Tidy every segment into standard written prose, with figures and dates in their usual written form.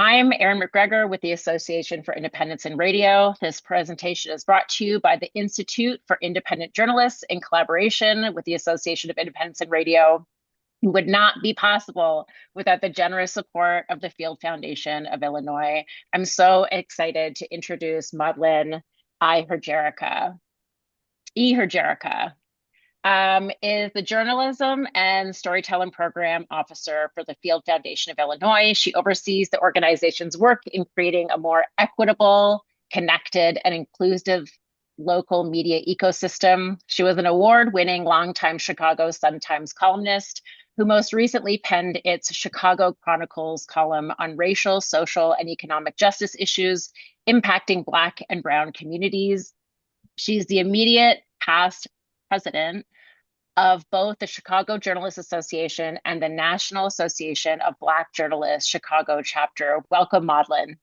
I'm Erin McGregor with the Association for Independence in Radio. This presentation is brought to you by the Institute for Independent Journalists in collaboration with the Association of Independence in Radio. It would not be possible without the generous support of the Field Foundation of Illinois. I'm so excited to introduce Maudlyne Ihejirika. Ihejirika is the Journalism and Storytelling Program Officer for the Field Foundation of Illinois. She oversees the organization's work in creating a more equitable, connected, and inclusive local media ecosystem. She was an award-winning longtime Chicago Sun-Times columnist who most recently penned its Chicago Chronicles column on racial, social, and economic justice issues impacting Black and Brown communities. She's the immediate past president of both the Chicago Journalists Association and the National Association of Black Journalists Chicago chapter. Welcome, Maudlyne.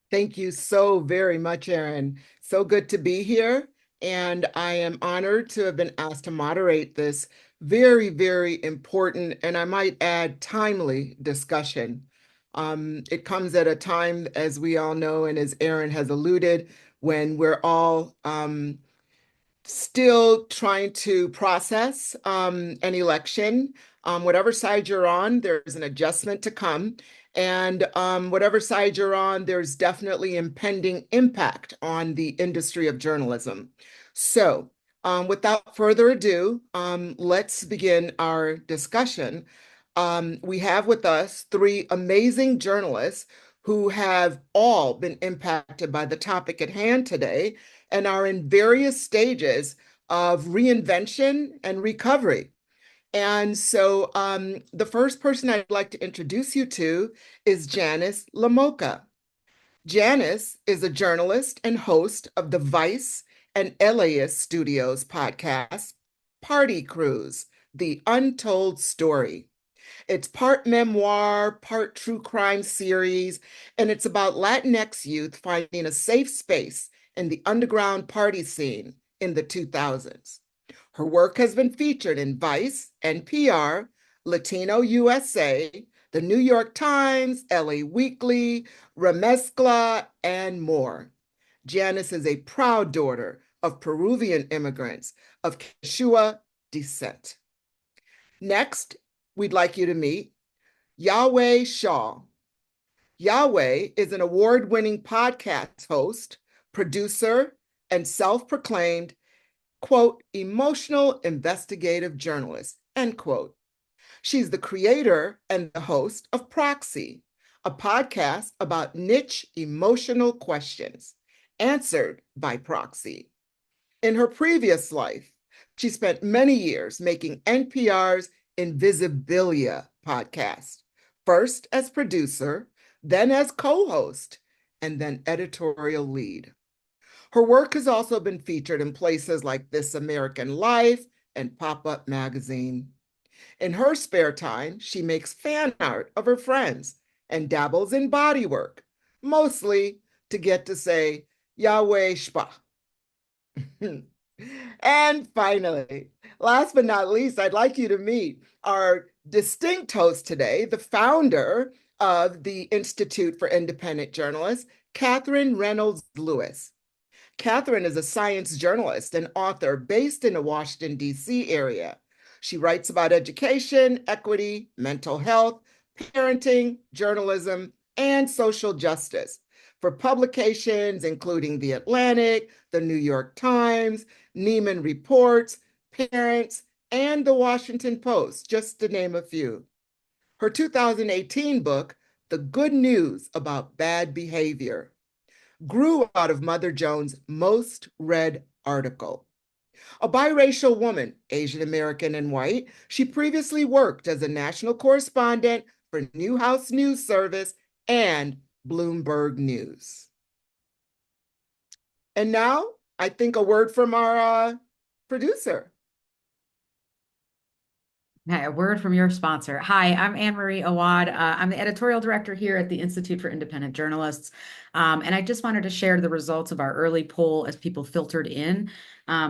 Thank you so very much, Erin. So good to be here. And I am honored to have been asked to moderate this very, very important, and I might add, timely discussion. It comes at a time, as we all know, and as Erin has alluded, when we're all still trying to process an election. Whatever side you're on, there's an adjustment to come. And whatever side you're on, there's definitely impending impact on the industry of journalism. So without further ado, let's begin our discussion. We have with us three amazing journalists who have all been impacted by the topic at hand today and are in various stages of reinvention and recovery. And so the first person I'd like to introduce you to is Janice Llamoca. Janice is a journalist and host of the Vice and Elias Studios podcast, Party Cruise, The Untold Story. It's part memoir, part true crime series, and it's about Latinx youth finding a safe space in the underground party scene in the 2000s. Her work has been featured in Vice, NPR, Latino USA, the New York Times, LA Weekly, Remezcla, and more. Janice is a proud daughter of Peruvian immigrants of Quechua descent. Next, we'd like you to meet Yowei Shaw. Yowei is an award-winning podcast host, producer, and self-proclaimed, quote, emotional investigative journalist, end quote. She's the creator and the host of Proxy, a podcast about niche emotional questions answered by Proxy. In her previous life, she spent many years making NPR's Invisibilia podcast, first as producer, then as co-host, and then editorial lead. Her work has also been featured in places like This American Life and Pop-Up Magazine. In her spare time, she makes fan art of her friends and dabbles in bodywork, mostly to get to say, Yowei Shaw. And finally, last but not least, I'd like you to meet our distinct host today, the founder of the Institute for Independent Journalists, Katherine Reynolds Lewis. Katherine is a science journalist and author based in the Washington, D.C. area. She writes about education, equity, mental health, parenting, journalism, and social justice for publications including The Atlantic, The New York Times, Neiman Reports, Parents, and The Washington Post, just to name a few. Her 2018 book, The Good News About Bad Behavior, grew out of Mother Jones' most read article. A biracial woman, Asian American and white, she previously worked as a national correspondent for Newhouse News Service and Bloomberg News. And now, I think a word from our producer. Hi, a word from your sponsor. Hi, I'm Anne-Marie Awad. I'm the editorial director here at the Institute for Independent Journalists. And I just wanted to share the results of our early poll as people filtered in.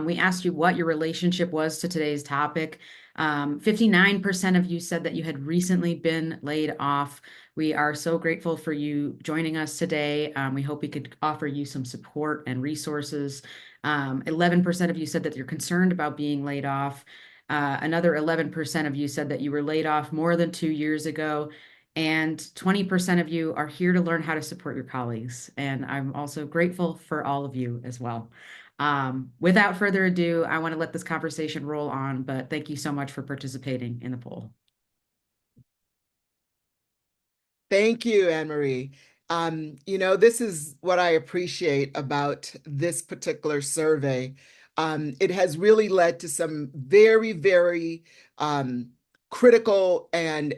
We asked you what your relationship was to today's topic. 59% of you said that you had recently been laid off. We are so grateful for you joining us today. We hope we could offer you some support and resources. 11% of you said that you're concerned about being laid off. Another 11% of you said that you were laid off more than 2 years ago. And 20% of you are here to learn how to support your colleagues. And I'm also grateful for all of you as well. Without further ado, I want to let this conversation roll on, but thank you so much for participating in the poll. Thank you, Anne Marie. This is what I appreciate about this particular survey. It has really led to some very, very critical and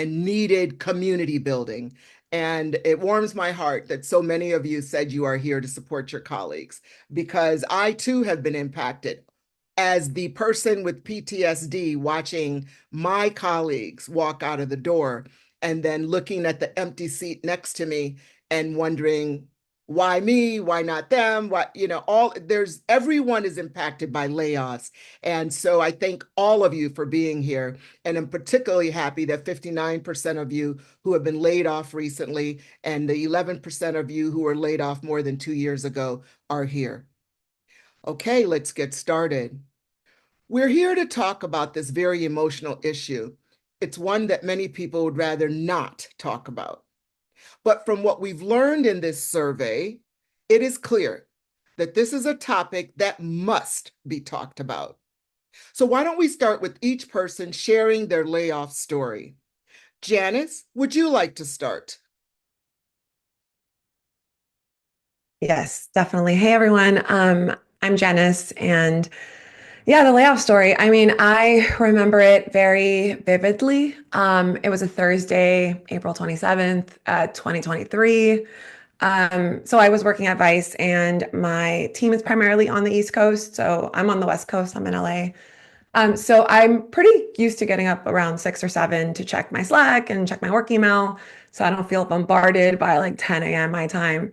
needed community building. And it warms my heart that so many of you said you are here to support your colleagues, because I too have been impacted as the person with PTSD, watching my colleagues walk out of the door and then looking at the empty seat next to me and wondering, why me? Why not them? Everyone is impacted by layoffs. And so I thank all of you for being here. And I'm particularly happy that 59% of you who have been laid off recently and the 11% of you who were laid off more than 2 years ago are here. Okay, let's get started. We're here to talk about this very emotional issue. It's one that many people would rather not talk about. But from what we've learned in this survey, it is clear that this is a topic that must be talked about. So why don't we start with each person sharing their layoff story? Janice, would you like to start? Yes, definitely. Hey, everyone. I'm Janice, and yeah, the layoff story. I mean, I remember it very vividly. It was a Thursday, April 27th, 2023. So I was working at Vice, and my team is primarily on the East Coast. So I'm on the West Coast. I'm in LA. So I'm pretty used to getting up around 6 or 7 to check my Slack and check my work email, so I don't feel bombarded by like 10 a.m. my time,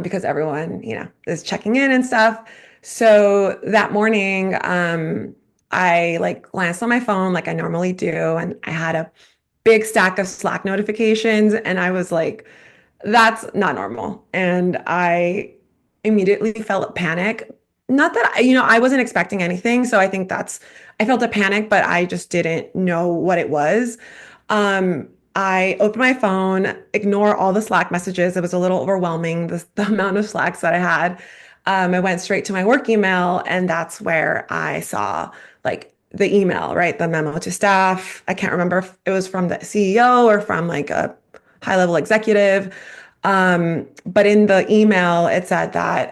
because everyone, is checking in and stuff. So that morning, I like glanced on my phone like I normally do, and I had a big stack of Slack notifications, and I was like, that's not normal. And I immediately felt a panic. Not that I wasn't expecting anything. So I think I felt a panic, but I just didn't know what it was. I opened my phone, ignore all the Slack messages. It was a little overwhelming, the amount of Slacks that I had. I went straight to my work email, and that's where I saw like the email, right? The memo to staff. I can't remember if it was from the CEO or from like a high level executive. But in the email, it said that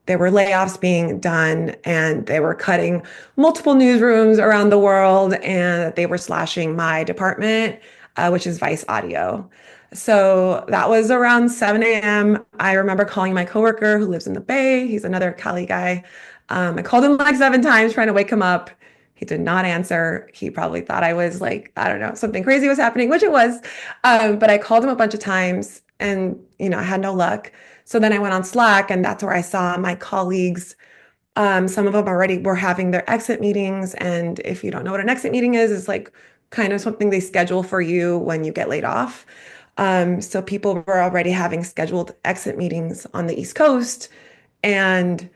there were layoffs being done, and they were cutting multiple newsrooms around the world, and they were slashing my department, which is Vice Audio. So that was around 7 a.m. I remember calling my coworker who lives in the Bay. He's another Cali guy. I called him like 7 times trying to wake him up. He did not answer. He probably thought I was like, I don't know, something crazy was happening, which it was. But I called him a bunch of times, and, I had no luck. So then I went on Slack, and that's where I saw my colleagues. Some of them already were having their exit meetings. And if you don't know what an exit meeting is, it's like kind of something they schedule for you when you get laid off. So people were already having scheduled exit meetings on the East Coast. And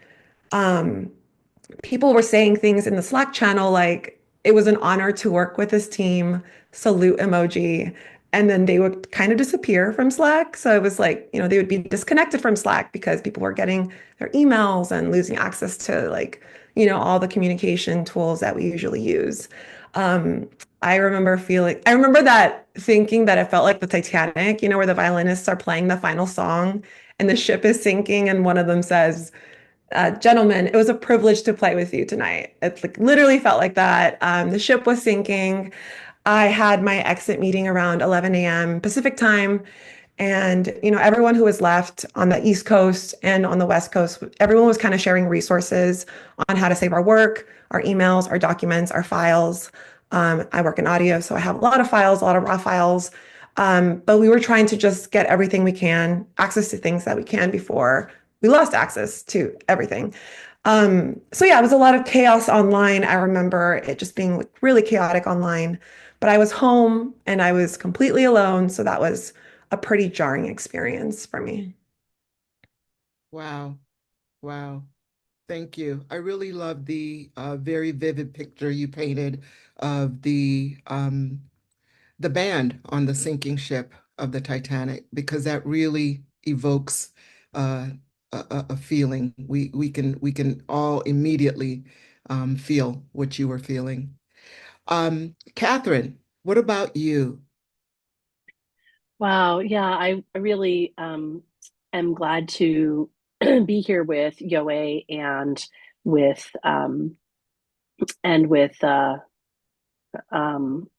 um, people were saying things in the Slack channel like it was an honor to work with this team, salute emoji. And then they would kind of disappear from Slack. So it was like, they would be disconnected from Slack because people were getting their emails and losing access to like, all the communication tools that we usually use. Um, I remember that thinking that it felt like the Titanic, where the violinists are playing the final song and the ship is sinking, and one of them says, gentlemen, it was a privilege to play with you tonight. It like literally felt like that. The ship was sinking. I had my exit meeting around 11 a.m. Pacific time. And, everyone who was left on the East Coast and on the West Coast, everyone was kind of sharing resources on how to save our work, our emails, our documents, our files. I work in audio, so I have a lot of files, a lot of raw files. But we were trying to just get everything we can, access to things that we can before we lost access to everything. So yeah, it was a lot of chaos online. I remember it just being like really chaotic online, but I was home and I was completely alone. So that was a pretty jarring experience for me. Wow. Wow. Thank you. I really love the very vivid picture you painted of the band on the sinking ship of the Titanic, because that really evokes uh, a feeling. We can all immediately feel what you were feeling. Katherine, what about you? Wow, yeah, I really am glad to be here with Yowei with um and with uh um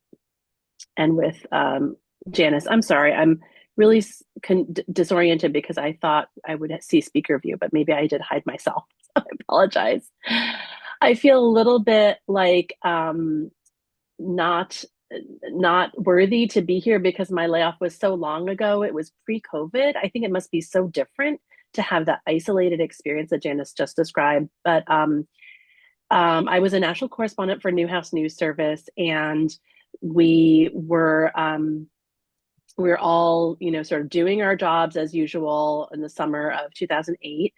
and with Janice. I'm sorry, I'm really disoriented because I thought I would see speaker view, but maybe I did hide myself. So I apologize. I feel a little bit like not not worthy to be here because my layoff was so long ago. It was pre-COVID. I think it must be so different to have that isolated experience that Janice just described. But I was a national correspondent for Newhouse News Service, and we were we were all, sort of doing our jobs as usual in the summer of 2008.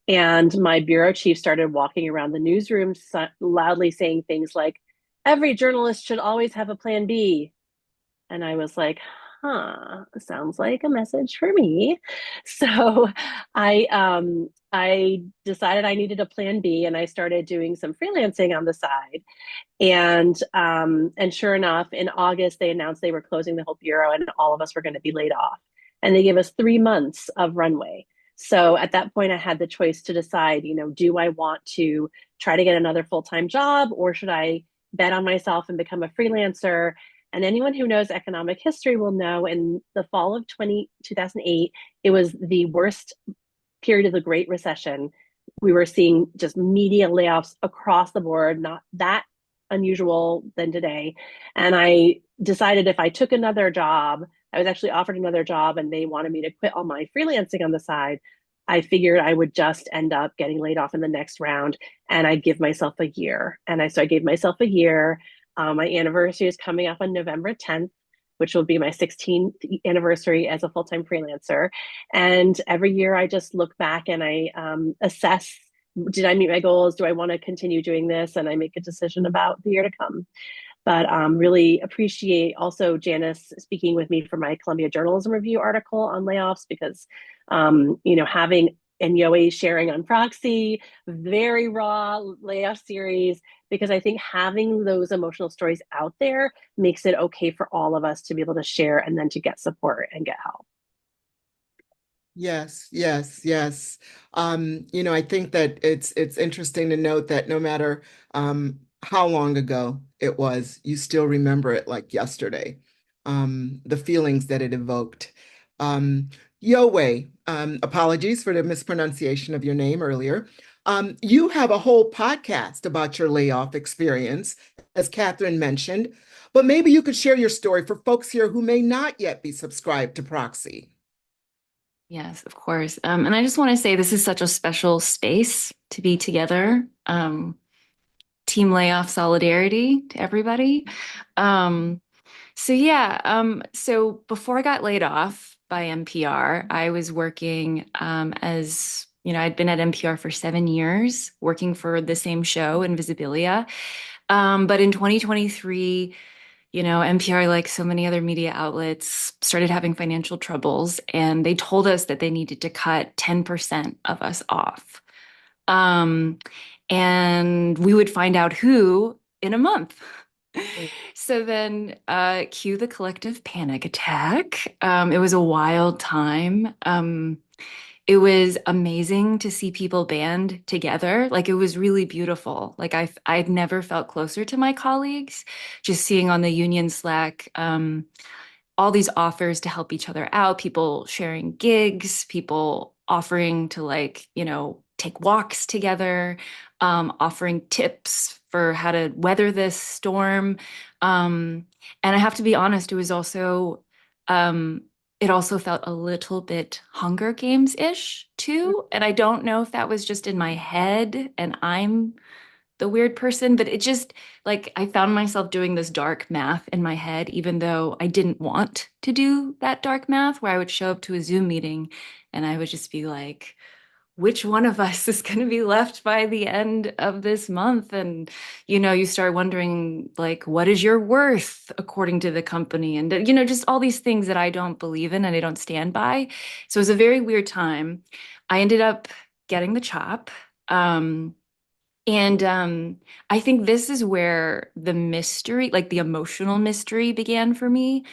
And my bureau chief started walking around the newsroom loudly saying things like, every journalist should always have a plan B. And I was like, huh, sounds like a message for me. So I decided I needed a plan B, and I started doing some freelancing on the side. And sure enough, in August they announced they were closing the whole bureau and all of us were going to be laid off. And they gave us 3 months of runway. So at that point, I had the choice to decide, do I want to try to get another full-time job, or should I bet on myself and become a freelancer? And anyone who knows economic history will know in the fall of 2008, it was the worst period of the Great Recession. We were seeing just media layoffs across the board, not that unusual than today. And I decided if I took another job, I was actually offered another job and they wanted me to quit all my freelancing on the side. I figured I would just end up getting laid off in the next round, and I'd give myself a year. So I gave myself a year. My anniversary is coming up on November 10th, which will be my 16th anniversary as a full-time freelancer. And every year I just look back and I assess, did I meet my goals? Do I want to continue doing this? And I make a decision about the year to come. But really appreciate also Janice speaking with me for my Columbia Journalism Review article on layoffs, because, having and Yowei sharing on Proxy, very raw layoff series, because I think having those emotional stories out there makes it okay for all of us to be able to share and then to get support and get help. Yes, yes, yes. I think that it's interesting to note that no matter how long ago it was, you still remember it like yesterday. The feelings that it evoked. Um, Yowei, apologies for the mispronunciation of your name earlier. You have a whole podcast about your layoff experience, as Katherine mentioned, but maybe you could share your story for folks here who may not yet be subscribed to Proxy. Yes, of course. And I just want to say this is such a special space to be together. Team layoff solidarity to everybody. So before I got laid off by NPR, I was working I'd been at NPR for 7 years, working for the same show, Invisibilia. But in 2023, NPR, like so many other media outlets, started having financial troubles, and they told us that they needed to cut 10% of us off. Um, and we would find out who in a month. So then, cue the collective panic attack. It was a wild time. It was amazing to see people band together. Like, it was really beautiful. Like, I've never felt closer to my colleagues, just seeing on the union Slack, all these offers to help each other out, people sharing gigs, people offering to take walks together, offering tips for how to weather this storm. And I have to be honest, it was also it also felt a little bit Hunger Games-ish too. And I don't know if that was just in my head and I'm the weird person, but it just like I found myself doing this dark math in my head, even though I didn't want to do that dark math, where I would show up to a Zoom meeting and I would just be like, which one of us is going to be left by the end of this month? And, you start wondering, like, what is your worth according to the company? And, just all these things that I don't believe in and I don't stand by. So it was a very weird time. I ended up getting the chop. And I think this is where the mystery, like the emotional mystery began for me,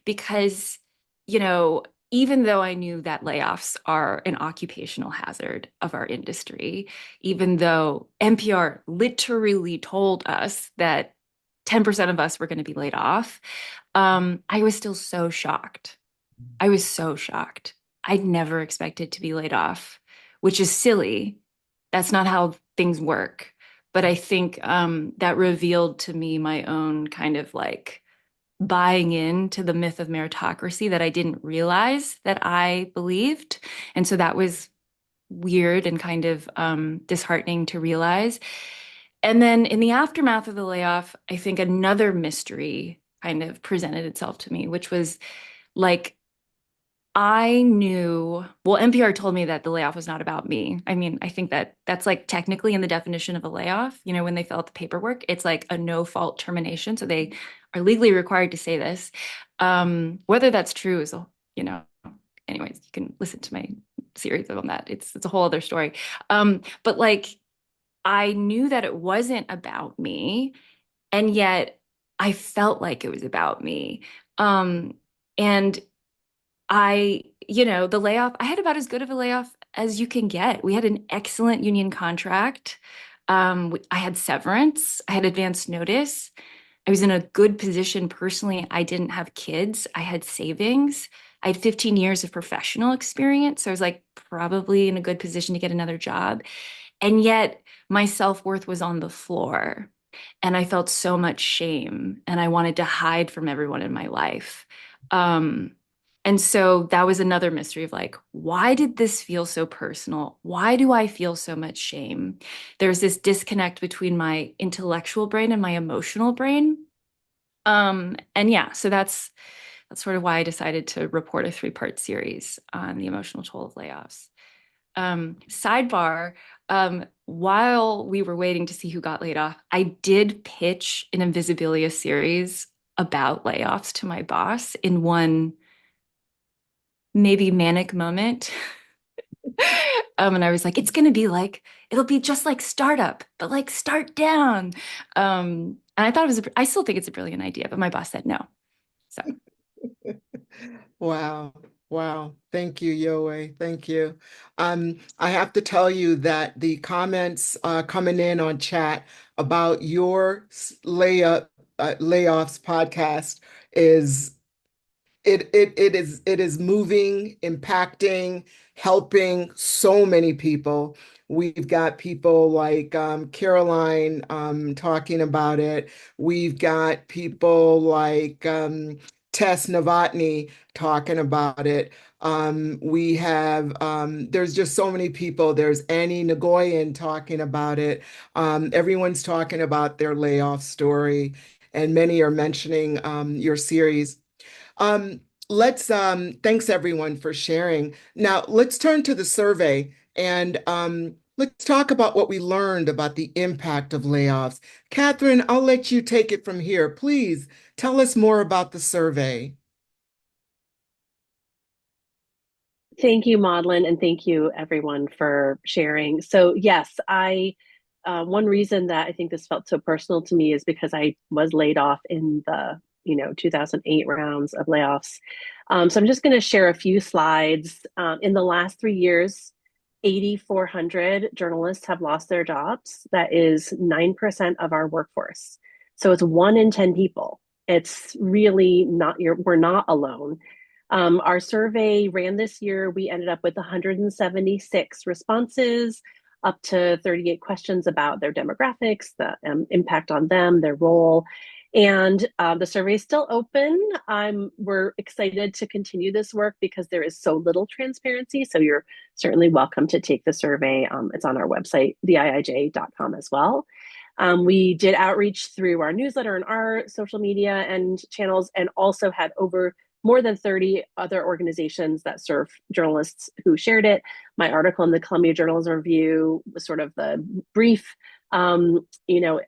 because, you know, even though I knew that layoffs are an occupational hazard of our industry, even though NPR literally told us that 10% of us were going to be laid off, I was still so shocked. I was so shocked. I'd never expected to be laid off, which is silly. That's not how things work. But I think that revealed to me my own kind of like buying into the myth of meritocracy that I didn't realize that I believed. And so that was weird and kind of disheartening to realize. And then in the aftermath of the layoff, I think another mystery kind of presented itself to me, which was like, I knew, well, NPR told me that the layoff was not about me. I mean, I think that that's like technically in the definition of a layoff, when they fill out the paperwork, it's like a no fault termination. So they are legally required to say this. Whether that's true is, anyways, you can listen to my series on that. It's a whole other story. But like, I knew that it wasn't about me, and yet I felt like it was about me. And the layoff, I had about as good of a layoff as you can get. We had an excellent union contract. I had severance. I had advance notice. I was in a good position personally. I didn't have kids. I had savings. I had 15 years of professional experience. So I was like probably in a good position to get another job. And yet my self-worth was on the floor. And I felt so much shame and I wanted to hide from everyone in my life. And so that was another mystery of like, why did this feel so personal? Why do I feel so much shame? There's this disconnect between my intellectual brain and my emotional brain. And yeah, so that's sort of why I decided to report a 3-part series on the emotional toll of layoffs. Sidebar, while we were waiting to see who got laid off, I did pitch an Invisibilia series about layoffs to my boss in one maybe manic moment. And I was like, it's going to be like, it'll be just like startup, but like start down. And I thought I still think it's a brilliant idea, but my boss said no. So. Wow. Wow. Thank you, Yowei. Thank you. I have to tell you that the comments coming in on chat about your layoffs podcast is it is moving, impacting, helping so many people. We've got people like Caroline talking about it. We've got people like Tess Novotny talking about it. We have there's just so many people. There's Annie Nagoyan talking about it. Everyone's talking about their layoff story, and many are mentioning your series. Thanks everyone for sharing. Now let's turn to the survey and let's talk about what we learned about the impact of layoffs. Katherine, I'll let you take it from here. Please tell us more about the survey. Thank you, Maudlyne, and thank you everyone for sharing. So yes, one reason that I think this felt so personal to me is because I was laid off in the 2008 rounds of layoffs. So I'm just going to share a few slides. In the last 3 years, 8,400 journalists have lost their jobs. That is 9% of our workforce. So it's 1 in 10 people. It's really not, we're not alone. Our survey ran this year. We ended up with 176 responses, up to 38 questions about their demographics, the impact on them, their role. And the survey is still open. We're excited to continue this work because there is so little transparency. So you're certainly welcome to take the survey. It's on our website, theIIJ.com as well. We did outreach through our newsletter and our social media and channels, and also had over more than 30 other organizations that serve journalists who shared it. My article in the Columbia Journalism Review was sort of the brief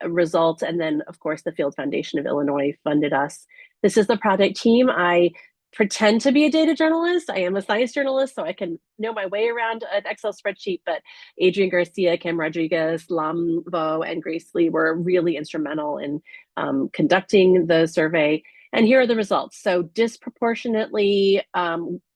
results. And then, of course, the Field Foundation of Illinois funded us. This is the project team. I pretend to be a data journalist. I am a science journalist, so I can know my way around an Excel spreadsheet, but Adrian Garcia, Cam Rodriguez, Lam Vo, and Grace Lee were really instrumental in conducting the survey. And here are the results. So disproportionately,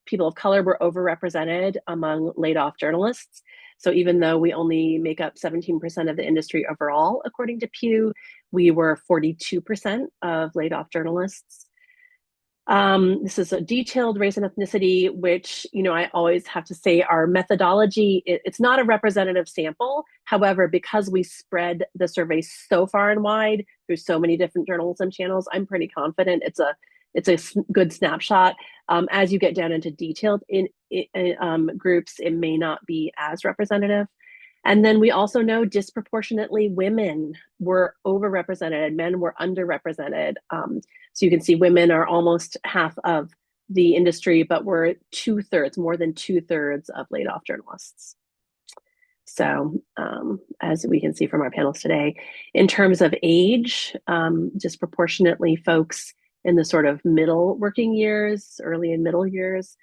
people of color were overrepresented among laid off journalists. So even though we only make up 17% of the industry overall, according to Pew, we were 42% of laid off journalists. This is a detailed race and ethnicity, which, I always have to say our methodology, it's not a representative sample. However, because we spread the survey so far and wide through so many different journalism channels, I'm pretty confident it's a good snapshot. As you get down into detailed groups, it may not be as representative. And then we also know disproportionately women were overrepresented and men were underrepresented. So you can see women are almost half of the industry, but we're more than two thirds of laid off journalists. So as we can see from our panels today, in terms of age, disproportionately folks in the sort of middle working years, early and middle years,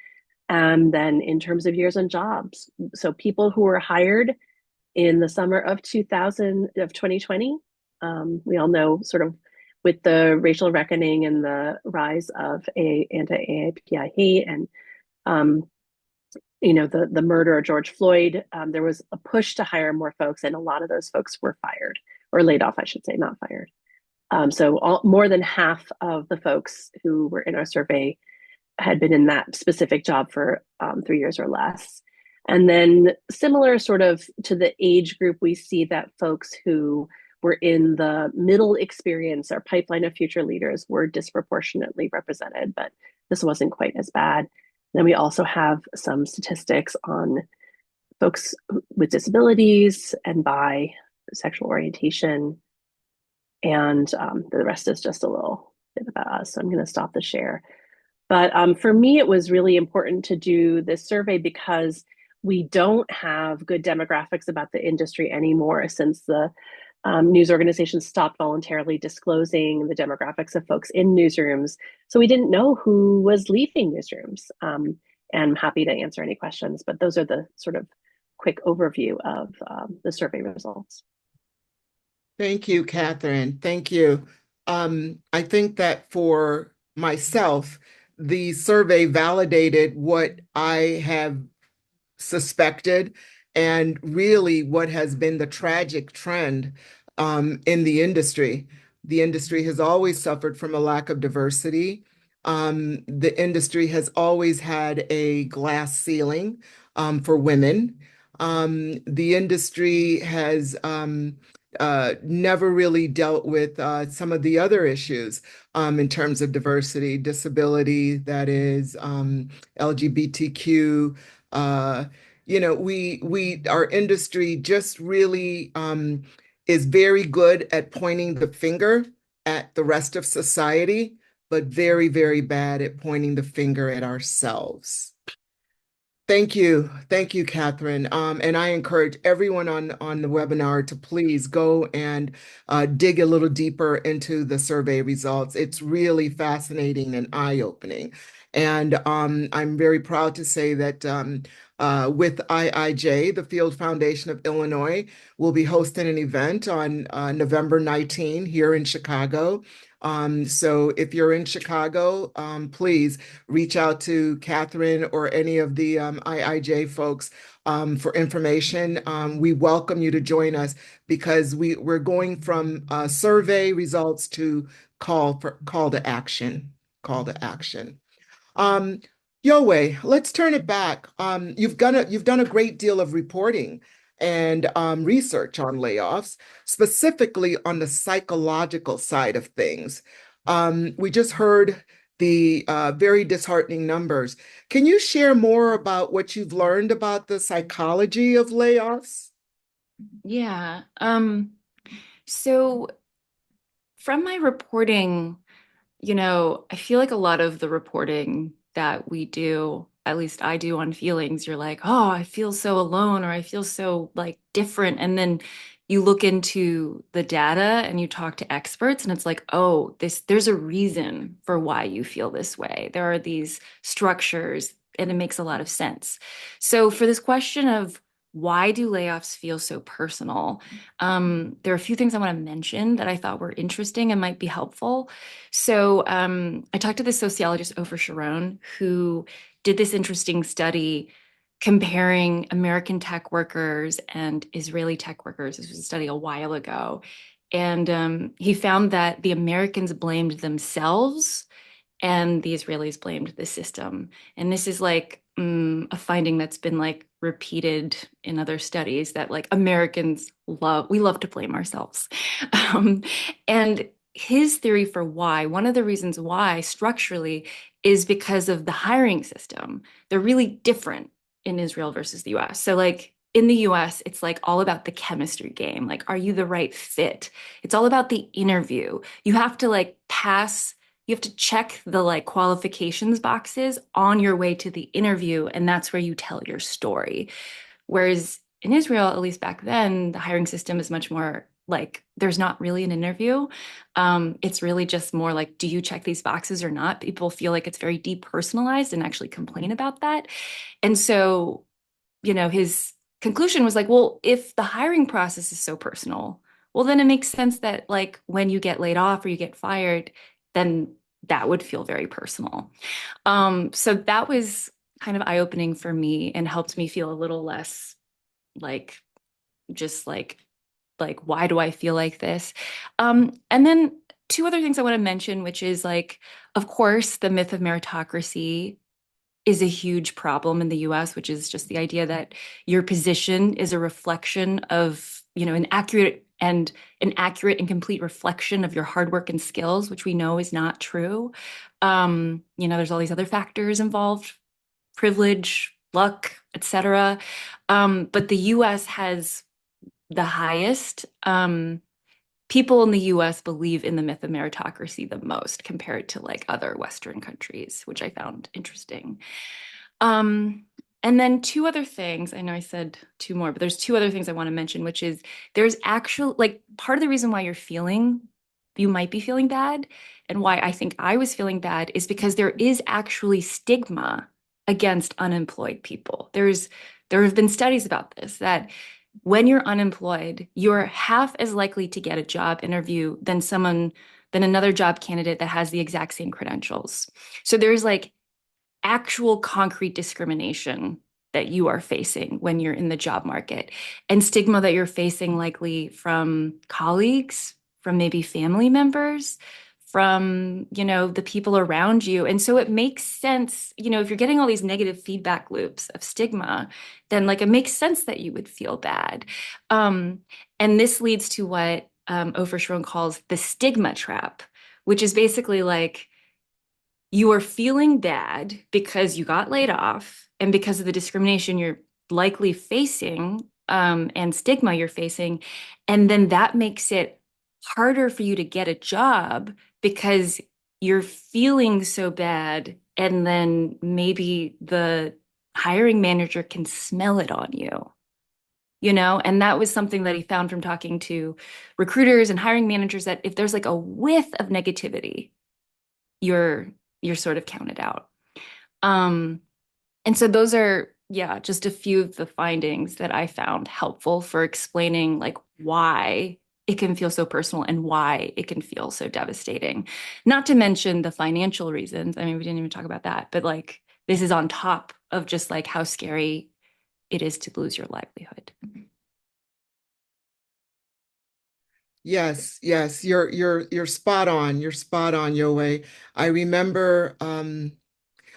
and then in terms of years on jobs. So people who were hired in the summer of 2020, we all know sort of with the racial reckoning and the rise of anti-AIPI hate and the murder of George Floyd, there was a push to hire more folks, and a lot of those folks were fired, or laid off, I should say, not fired. So more than half of the folks who were in our survey had been in that specific job for 3 years or less. And then similar sort of to the age group, we see that folks who were in the middle experience or pipeline of future leaders were disproportionately represented, but this wasn't quite as bad. Then we also have some statistics on folks with disabilities and by sexual orientation. And the rest is just a little bit about us. So I'm going to stop the share. But for me, it was really important to do this survey because we don't have good demographics about the industry anymore since the news organizations stopped voluntarily disclosing the demographics of folks in newsrooms. So we didn't know who was leaving newsrooms. And I'm happy to answer any questions, but those are the sort of quick overview of the survey results. Thank you, Katherine. Thank you. I think that for myself, the survey validated what I have suspected and really what has been the tragic trend in the industry. The industry has always suffered from a lack of diversity. The industry has always had a glass ceiling for women. The industry has never really dealt with some of the other issues in terms of diversity, disability, that is LGBTQ. Our industry just really is very good at pointing the finger at the rest of society, but very, very bad at pointing the finger at ourselves. Thank you. Thank you, Katherine. And I encourage everyone on the webinar to please go and dig a little deeper into the survey results. It's really fascinating and eye-opening. And I'm very proud to say that with IIJ, the Field Foundation of Illinois, will be hosting an event on November 19 here in Chicago. So if you're in Chicago, please reach out to Katherine or any of the IIJ folks for information. We welcome you to join us because we're going from survey results to call to action. Yowei, let's turn it back. You've done a great deal of reporting and research on layoffs, specifically on the psychological side of things. We just heard the very disheartening numbers. Can you share more about what you've learned about the psychology of layoffs? Yeah. So from my reporting, I feel like a lot of the reporting that we do, at least I do on feelings, you're like, oh, I feel so alone, or I feel so like different. And then you look into the data and you talk to experts, and it's like, oh, there's a reason for why you feel this way. There are these structures, and it makes a lot of sense. So for this question of why do layoffs feel so personal? There are a few things I want to mention that I thought were interesting and might be helpful. So I talked to the sociologist Ofer Sharon, who did this interesting study comparing American tech workers and Israeli tech workers. This was a study a while ago. And he found that the Americans blamed themselves and the Israelis blamed the system. And this is like a finding that's been like repeated in other studies, that like Americans we love to blame ourselves. And his theory for why, one of the reasons why structurally, is because of the hiring system. They're really different in Israel versus the US. So like in the US, it's like all about the chemistry game. Like, are you the right fit? It's all about the interview. You have to like you have to check the like qualifications boxes on your way to the interview, and that's where you tell your story. Whereas in Israel, at least back then, the hiring system is much more like there's not really an interview. It's really just more like, do you check these boxes or not? People feel like it's very depersonalized and actually complain about that. And so, his conclusion was like, well, if the hiring process is so personal, well, then it makes sense that like when you get laid off or you get fired, then that would feel very personal. So that was kind of eye-opening for me and helped me feel a little less like just like why do I feel like this? And then two other things I want to mention, which is like, of course, the myth of meritocracy is a huge problem in the US, which is just the idea that your position is a reflection of, an accurate and complete reflection of your hard work and skills, which we know is not true. There's all these other factors involved, privilege, luck, etc. But the US has the highest. People in the US believe in the myth of meritocracy the most compared to like other Western countries, which I found interesting. And then two other things, I know I said two more, but there's two other things I want to mention, which is there's actual, like part of the reason why you might be feeling bad, and why I think I was feeling bad, is because there is actually stigma against unemployed people. There have been studies about this, that when you're unemployed, you're half as likely to get a job interview than another job candidate that has the exact same credentials. So there's like actual concrete discrimination that you are facing when you're in the job market, and stigma that you're facing likely from colleagues, from maybe family members, from, the people around you. And so it makes sense, if you're getting all these negative feedback loops of stigma, then like it makes sense that you would feel bad. And this leads to what Ofer Sharon calls the stigma trap, which is basically like, you are feeling bad because you got laid off and because of the discrimination you're likely facing, and stigma you're facing. And then that makes it harder for you to get a job because you're feeling so bad. And then maybe the hiring manager can smell it on you. And that was something that he found from talking to recruiters and hiring managers, that if there's like a whiff of negativity, you're sort of counted out. And so those are, yeah, just a few of the findings that I found helpful for explaining like why it can feel so personal and why it can feel so devastating. Not to mention the financial reasons. I mean, we didn't even talk about that, but like this is on top of just like how scary it is to lose your livelihood. Yes, yes, you're spot on. You're spot on, Yowei. I remember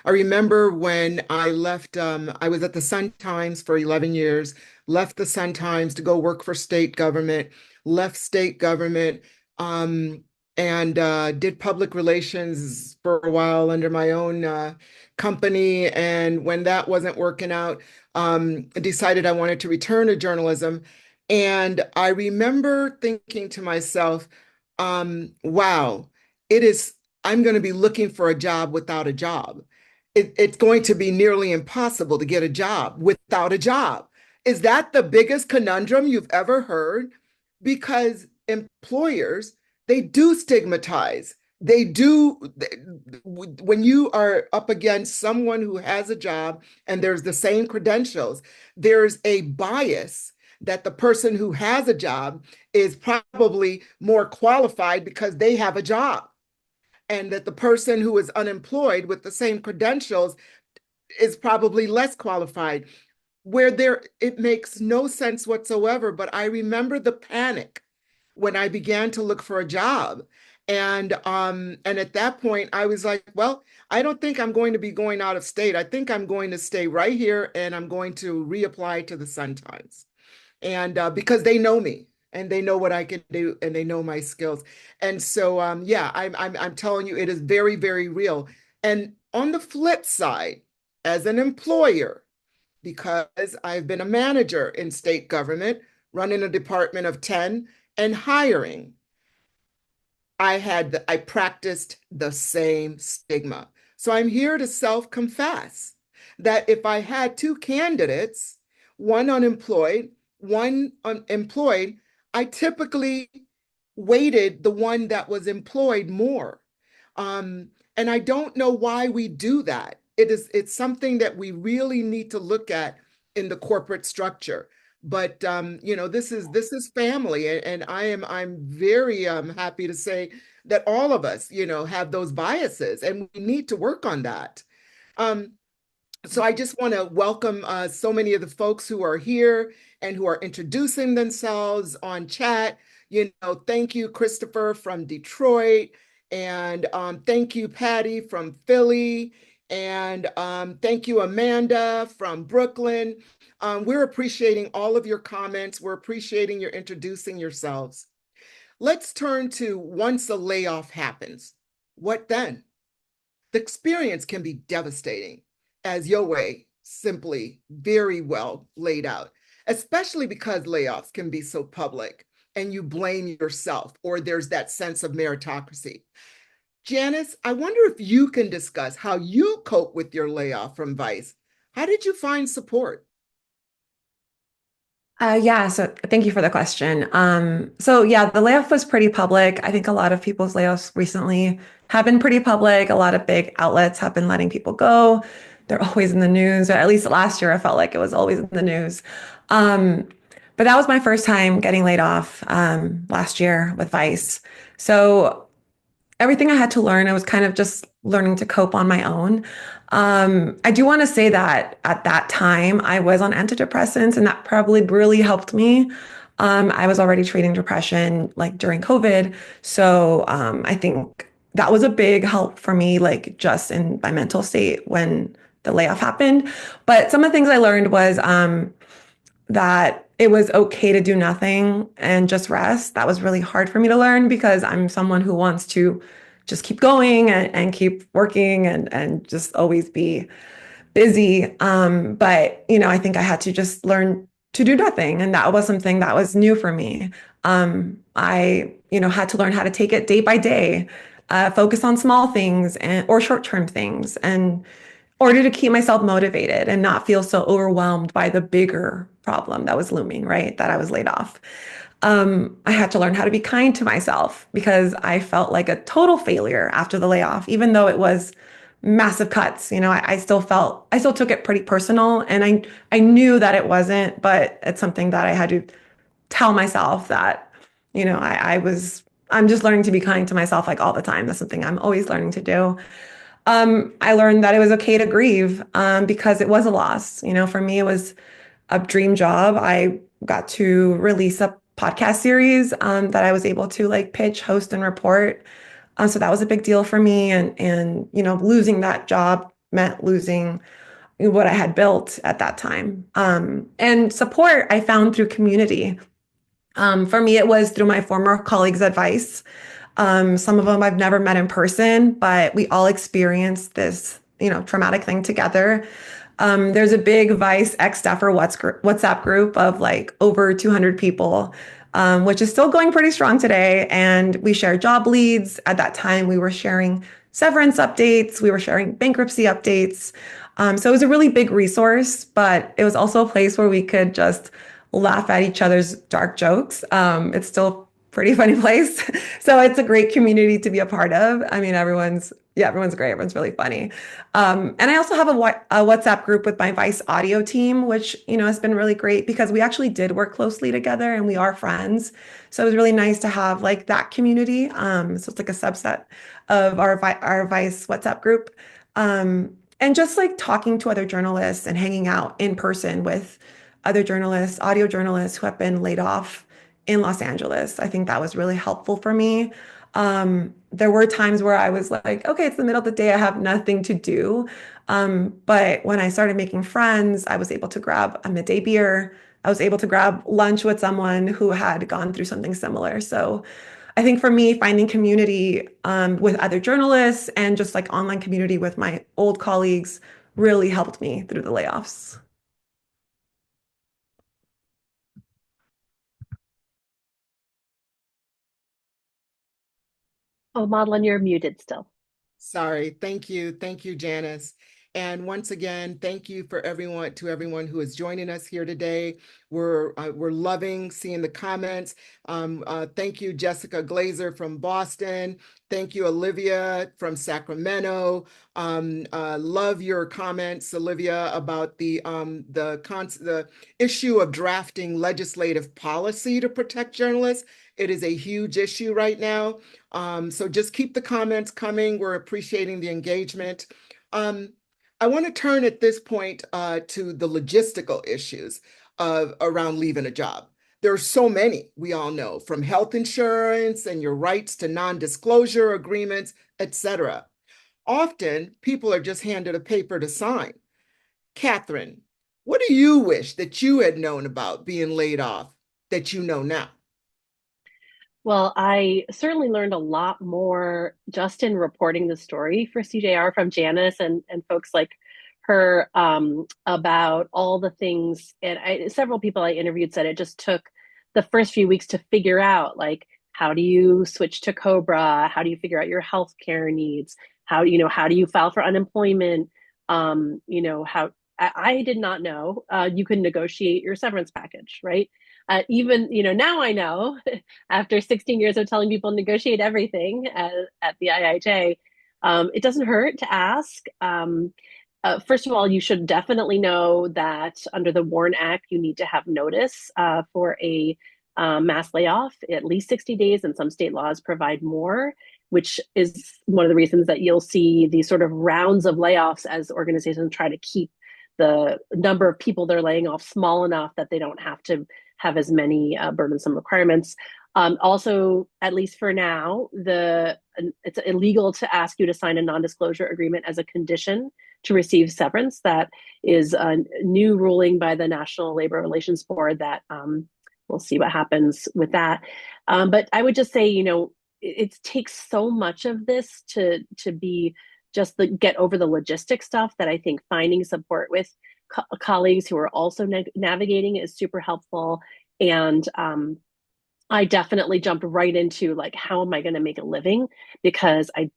I remember when I left, I was at the Sun Times for 11 years, left the Sun Times to go work for state government, left state government, um, and did public relations for a while under my own company. And when that wasn't working out, I decided I wanted to return to journalism. And I remember thinking to myself, wow, it is, I'm going to be looking for a job without a job. It's going to be nearly impossible to get a job without a job. Is that the biggest conundrum you've ever heard? Because employers, they do stigmatize. They do, when you are up against someone who has a job and there's the same credentials, there's a bias that the person who has a job is probably more qualified because they have a job, and that the person who is unemployed with the same credentials is probably less qualified, where there it makes no sense whatsoever. But I remember the panic when I began to look for a job. And at that point I was like, well, I don't think I'm going to be going out of state. I think I'm going to stay right here and I'm going to reapply to the Sun Times. And because they know me and they know what I can do and they know my skills. And so yeah, I'm telling you, it is very, very real. And on the flip side, as an employer, because I've been a manager in state government, running a department of 10 and hiring, I practiced the same stigma. So I'm here to self-confess that if I had two candidates, one unemployed, one unemployed, I typically weighted the one that was employed more. And I don't know why we do that. It's something that we really need to look at in the corporate structure. But you know, this is family, and I'm very happy to say that all of us, you know, have those biases, and we need to work on that. Um, so I just want to welcome so many of the folks who are here and who are introducing themselves on chat. You know, thank you, Christopher from Detroit, and thank you, Patty from Philly, and thank you, Amanda from Brooklyn. We're appreciating all of your comments. We're appreciating your introducing yourselves. Let's turn to once a layoff happens. What then? The experience can be devastating, as Yowei simply very well laid out, especially because layoffs can be so public and you blame yourself, or there's that sense of meritocracy. Janice, I wonder if you can discuss how you cope with your layoff from Vice. How did you find support? Yeah, so thank you for the question. So yeah, the layoff was pretty public. I think a lot of people's layoffs recently have been pretty public. A lot of big outlets have been letting people go. They're always in the news, or at least last year I felt like it was always in the news. Um, but that was my first time getting laid off last year with Vice. So everything I had to learn, I was kind of just learning to cope on my own. I do want to say that at that time, I was on antidepressants, and that probably really helped me. I was already treating depression like during COVID. So I think that was a big help for me, like just in my mental state when the layoff happened. But some of the things I learned was that it was okay to do nothing and just rest. That was really hard for me to learn because I'm someone who wants to just keep going and keep working and just always be busy. But, you know, I think I had to just learn to do nothing. And that was something that was new for me. I, you know, had to learn how to take it day by day, focus on small things or short-term things, and order to keep myself motivated and not feel so overwhelmed by the bigger problem that was looming, right? That I was laid off. I had to learn how to be kind to myself because I felt like a total failure after the layoff, even though it was massive cuts. You know, I still took it pretty personal, and I knew that it wasn't, but it's something that I had to tell myself that, you know, I'm just learning to be kind to myself like all the time. That's something I'm always learning to do. I learned that it was okay to grieve because it was a loss. You know, for me, it was a dream job. I got to release a podcast series that I was able to like pitch, host, and report. So that was a big deal for me. And you know, losing that job meant losing what I had built at that time. And support I found through community. For me, it was through my former colleagues' advice. Some of them I've never met in person, but we all experienced this, traumatic thing together. There's a big Vice ex-staffer WhatsApp group of like over 200 people, which is still going pretty strong today. And we share job leads. At that time, we were sharing severance updates. We were sharing bankruptcy updates. So it was a really big resource, but it was also a place where we could just laugh at each other's dark jokes. It's still a pretty funny place. So it's a great community to be a part of. I mean, everyone's great. Everyone's really funny. And I also have a WhatsApp group with my Vice audio team, which, has been really great because we actually did work closely together and we are friends. So it was really nice to have like that community. So it's like a subset of our Vice WhatsApp group. And just like talking to other journalists and hanging out in person with other journalists, audio journalists who have been laid off in Los Angeles. I think that was really helpful for me. There were times where I was like, okay, it's the middle of the day, I have nothing to do. But when I started making friends, I was able to grab a midday beer. I was able to grab lunch with someone who had gone through something similar. So I think for me, finding community with other journalists and just like online community with my old colleagues really helped me through the layoffs. Oh, Maudlyne, you're muted still. Sorry. Thank you. Thank you, Janice. And once again, thank you for everyone who is joining us here today. We're loving seeing the comments. Thank you, Jessica Glazer from Boston. Thank you, Olivia from Sacramento. Love your comments, Olivia, about the issue of drafting legislative policy to protect journalists. It is a huge issue right now. So just keep the comments coming. We're appreciating the engagement. I want to turn at this point to the logistical issues around leaving a job. There are so many, we all know, from health insurance and your rights to non-disclosure agreements, etc. Often, people are just handed a paper to sign. Katherine, what do you wish that you had known about being laid off that you know now? Well, I certainly learned a lot more just in reporting the story for CJR from Janice and folks like her about all the things. And several people I interviewed said it just took the first few weeks to figure out, like, how do you switch to Cobra? How do you figure out your healthcare needs? How do you file for unemployment? How I did not know you can negotiate your severance package, right? Even now I know after 16 years of telling people negotiate everything at the IIJ, it doesn't hurt to ask. First of all, you should definitely know that under the WARN Act, you need to have notice for a mass layoff, at least 60 days, and some state laws provide more, which is one of the reasons that you'll see these sort of rounds of layoffs as organizations try to keep the number of people they're laying off small enough that they don't have to have as many burdensome requirements. Also, at least for now, it's illegal to ask you to sign a non-disclosure agreement as a condition to receive severance. That is a new ruling by the National Labor Relations Board that we'll see what happens with that. But I would just say, it takes so much of this to be just get over the logistic stuff that I think finding support with colleagues who are also navigating is super helpful. And I definitely jumped right into like, how am I going to make a living? Because I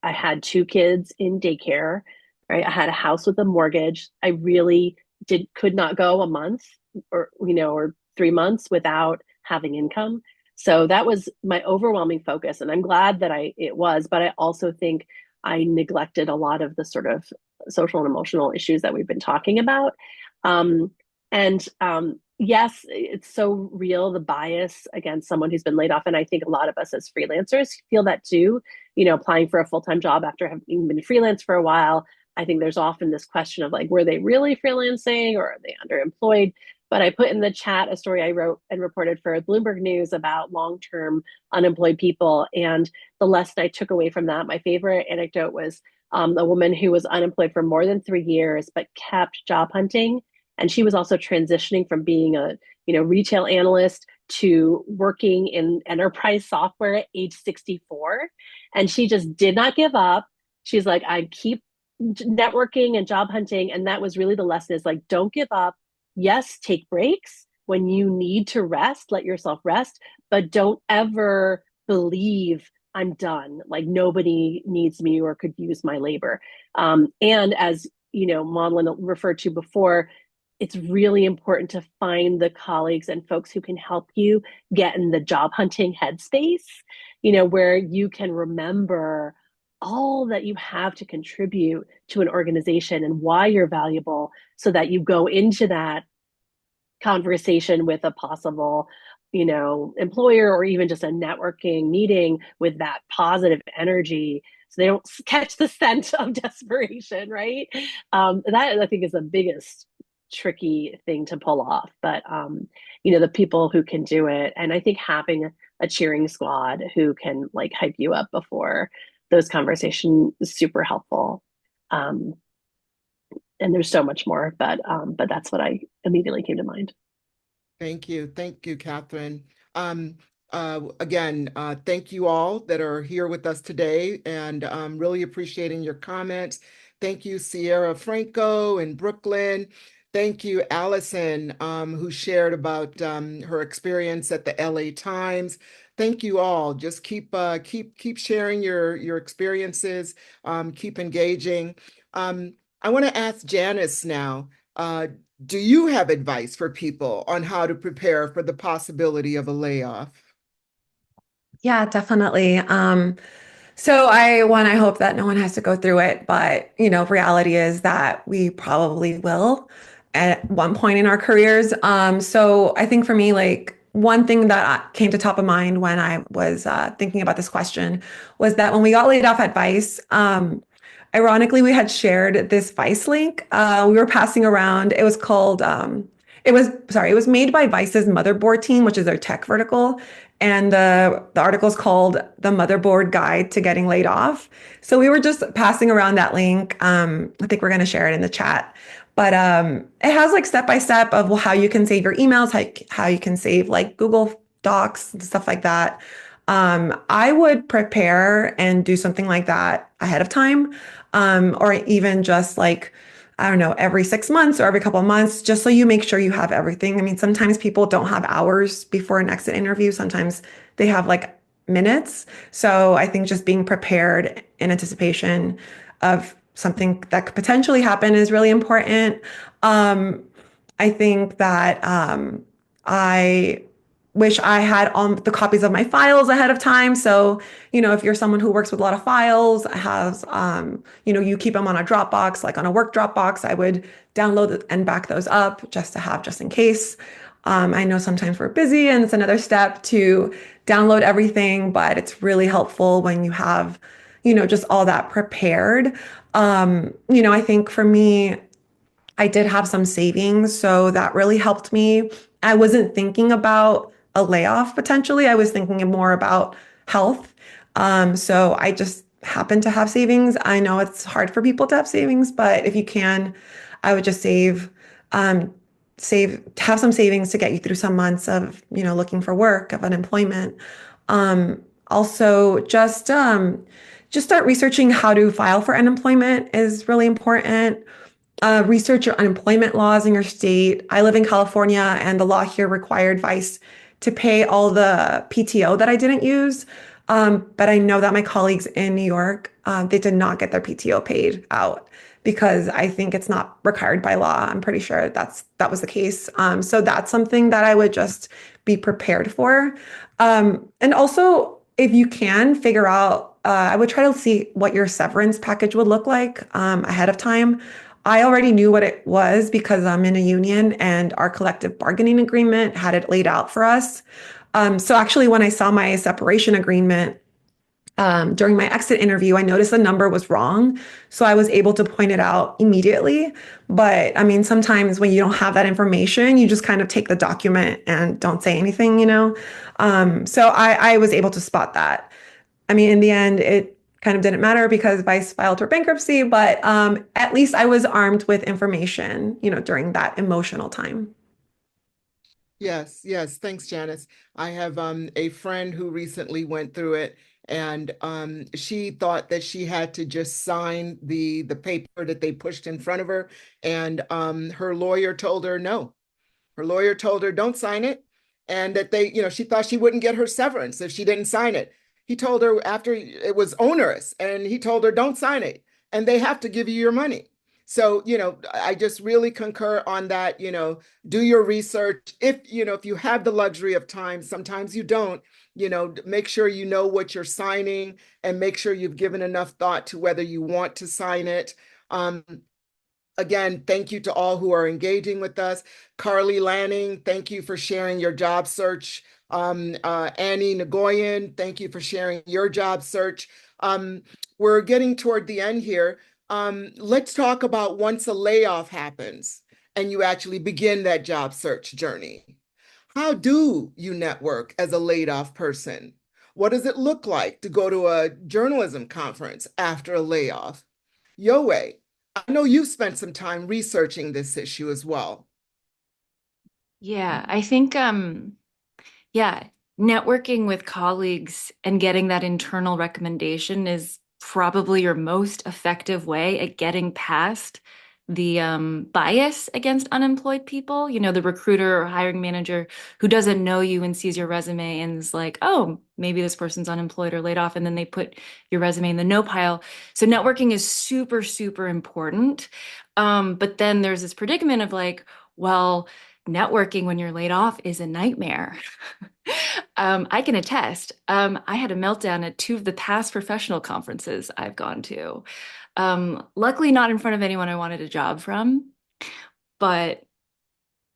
had 2 kids in daycare, right? I had a house with a mortgage. I really could not go a month or 3 months without having income. So that was my overwhelming focus. And I'm glad that it was, but I also think I neglected a lot of the sort of social and emotional issues that we've been talking about. Yes, it's so real, the bias against someone who's been laid off. And I think a lot of us as freelancers feel that too, applying for a full-time job after having been freelance for a while. I think there's often this question of like, were they really freelancing or are they underemployed? But I put in the chat a story I wrote and reported for Bloomberg News about long-term unemployed people. And the lesson I took away from that, my favorite anecdote was a woman who was unemployed for more than 3 years, but kept job hunting. And she was also transitioning from being a retail analyst to working in enterprise software at age 64. And she just did not give up. She's like, I keep networking and job hunting. And that was really the lesson, is like, don't give up. Yes, take breaks when you need to rest, let yourself rest, but don't ever believe I'm done. Like, nobody needs me or could use my labor. And as Maudlyne referred to before, it's really important to find the colleagues and folks who can help you get in the job hunting headspace, where you can remember all that you have to contribute to an organization and why you're valuable, so that you go into that conversation with a possible employer, or even just a networking meeting, with that positive energy, so they don't catch the scent of desperation, right? That, I think, is the biggest tricky thing to pull off. But the people who can do it, and I think having a cheering squad who can like hype you up before those conversations is super helpful. And there's so much more, but that's what I immediately came to mind. Thank you, Katherine. Again, thank you all that are here with us today, and really appreciating your comments. Thank you, Sierra Franco in Brooklyn. Thank you, Allison, who shared about her experience at the LA Times. Thank you all. Just keep sharing your experiences. Keep engaging. I want to ask Janice now. Do you have advice for people on how to prepare for the possibility of a layoff? Yeah, definitely. So I hope that no one has to go through it, but reality is that we probably will at one point in our careers. So I think for me, like one thing that came to top of mind when I was thinking about this question was that when we got laid off at Vice, ironically, we had shared this Vice link. We were passing around. It was called, it was made by Vice's motherboard team, which is their tech vertical. And the article is called The Motherboard Guide to Getting Laid Off. So we were just passing around that link. I think we're going to share it in the chat. But it has like step by step of how you can save your emails, how you can save like Google Docs and stuff like that. I would prepare and do something like that ahead of time, or even just like, I don't know, every 6 months or every couple of months, just so you make sure you have everything. I mean, sometimes people don't have hours before an exit interview. Sometimes they have like minutes. So I think just being prepared in anticipation of something that could potentially happen is really important. I think that I wish I had all the copies of my files ahead of time. So, if you're someone who works with a lot of files, has, you keep them on a Dropbox, like on a work Dropbox, I would download and back those up just to have just in case. I know sometimes we're busy and it's another step to download everything, but it's really helpful when you have, just all that prepared. I think for me, I did have some savings, so that really helped me. I wasn't thinking about a layoff potentially. I was thinking more about health. So I just happened to have savings. I know it's hard for people to have savings, but if you can, I would just um, have some savings to get you through some months of, looking for work, of unemployment. Also, just start researching how to file for unemployment is really important. Research your unemployment laws in your state. I live in California, and the law here required Vice to pay all the PTO that I didn't use. But I know that my colleagues in New York, they did not get their PTO paid out because I think it's not required by law. I'm pretty sure that was the case. So that's something that I would just be prepared for. And also, if you can figure out, I would try to see what your severance package would look like ahead of time. I already knew what it was because I'm in a union and our collective bargaining agreement had it laid out for us. So actually, when I saw my separation agreement during my exit interview, I noticed the number was wrong. So I was able to point it out immediately. But I mean, sometimes when you don't have that information, you just kind of take the document and don't say anything. So I was able to spot that. I mean, in the end, kind of didn't matter because Vice filed for bankruptcy, but at least I was armed with information, during that emotional time. Yes, yes. Thanks, Janice. I have a friend who recently went through it, and she thought that she had to just sign the paper that they pushed in front of her, and her lawyer told her no. Her lawyer told her, don't sign it. And that she thought she wouldn't get her severance if she didn't sign it. He told her after it was onerous, and he told her, don't sign it. And they have to give you your money. So, I just really concur on that. Do your research. If you have the luxury of time, sometimes you don't, make sure you know what you're signing and make sure you've given enough thought to whether you want to sign it. Again, thank you to all who are engaging with us. Carly Lanning, thank you for sharing your job search. Annie Nagoyan, thank you for sharing your job search. We're getting toward the end here. Let's talk about once a layoff happens and you actually begin that job search journey. How do you network as a laid off person? What does it look like to go to a journalism conference after a layoff? Yowei, I know you've spent some time researching this issue as well. Yeah, I think yeah, networking with colleagues and getting that internal recommendation is probably your most effective way at getting past the bias against unemployed people. The recruiter or hiring manager who doesn't know you and sees your resume and is like, oh, maybe this person's unemployed or laid off, and then they put your resume in the no pile. So networking is super, super important. But then there's this predicament of like, well, networking when you're laid off is a nightmare. I can attest. I had a meltdown at two of the past professional conferences I've gone to. Luckily, not in front of anyone I wanted a job from, but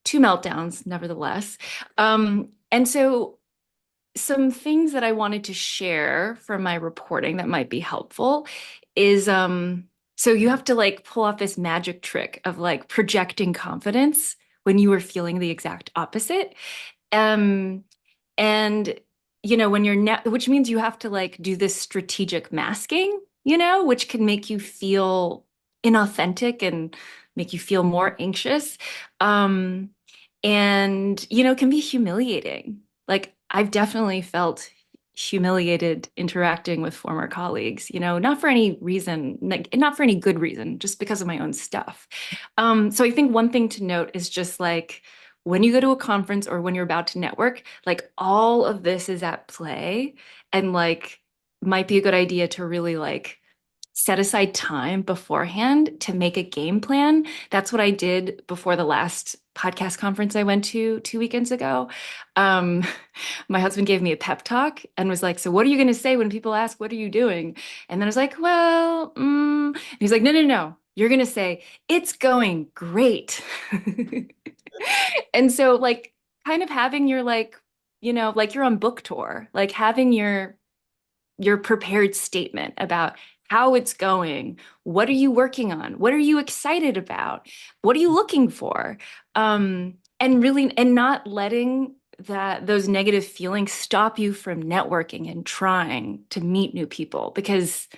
two meltdowns nevertheless. And so some things that I wanted to share from my reporting that might be helpful is so you have to like pull off this magic trick of like projecting confidence when you were feeling the exact opposite. Um, and when you're which means you have to like do this strategic masking, which can make you feel inauthentic and make you feel more anxious. And can be humiliating. Like I've definitely felt humiliated interacting with former colleagues, not for any reason, not for any good reason, just because of my own stuff. So I think one thing to note is just like when you go to a conference or when you're about to network, like all of this is at play, and like might be a good idea to really like set aside time beforehand to make a game plan. That's what I did before the last podcast conference I went to 2 weekends ago. Um, my husband gave me a pep talk and was like, so what are you going to say when people ask, what are you doing? And then I was like, well, and he's like, no, no, no. You're going to say, it's going great. And so like kind of having your like, like you're on book tour, like having your prepared statement about how it's going. What are you working on? What are you excited about? What are you looking for? And not letting those negative feelings stop you from networking and trying to meet new people, because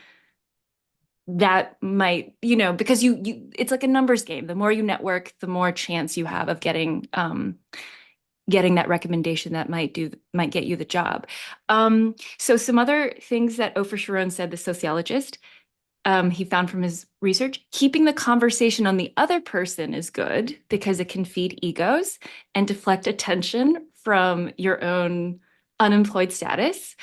that might, because you it's like a numbers game. The more you network, the more chance you have of getting that recommendation that might get you the job. So some other things that Ofer Sharon said, the sociologist, he found from his research, keeping the conversation on the other person is good because it can feed egos and deflect attention from your own unemployed status.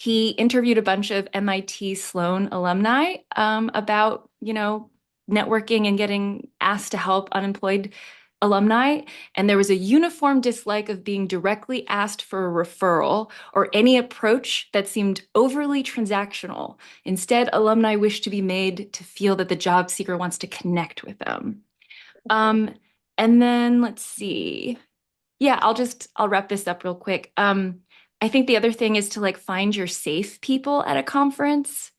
He interviewed a bunch of MIT Sloan alumni about, networking and getting asked to help unemployed alumni, and there was a uniform dislike of being directly asked for a referral or any approach that seemed overly transactional. Instead, alumni wish to be made to feel that the job seeker wants to connect with them. And then let's see. Yeah, I'll wrap this up real quick. I think the other thing is to like find your safe people at a conference.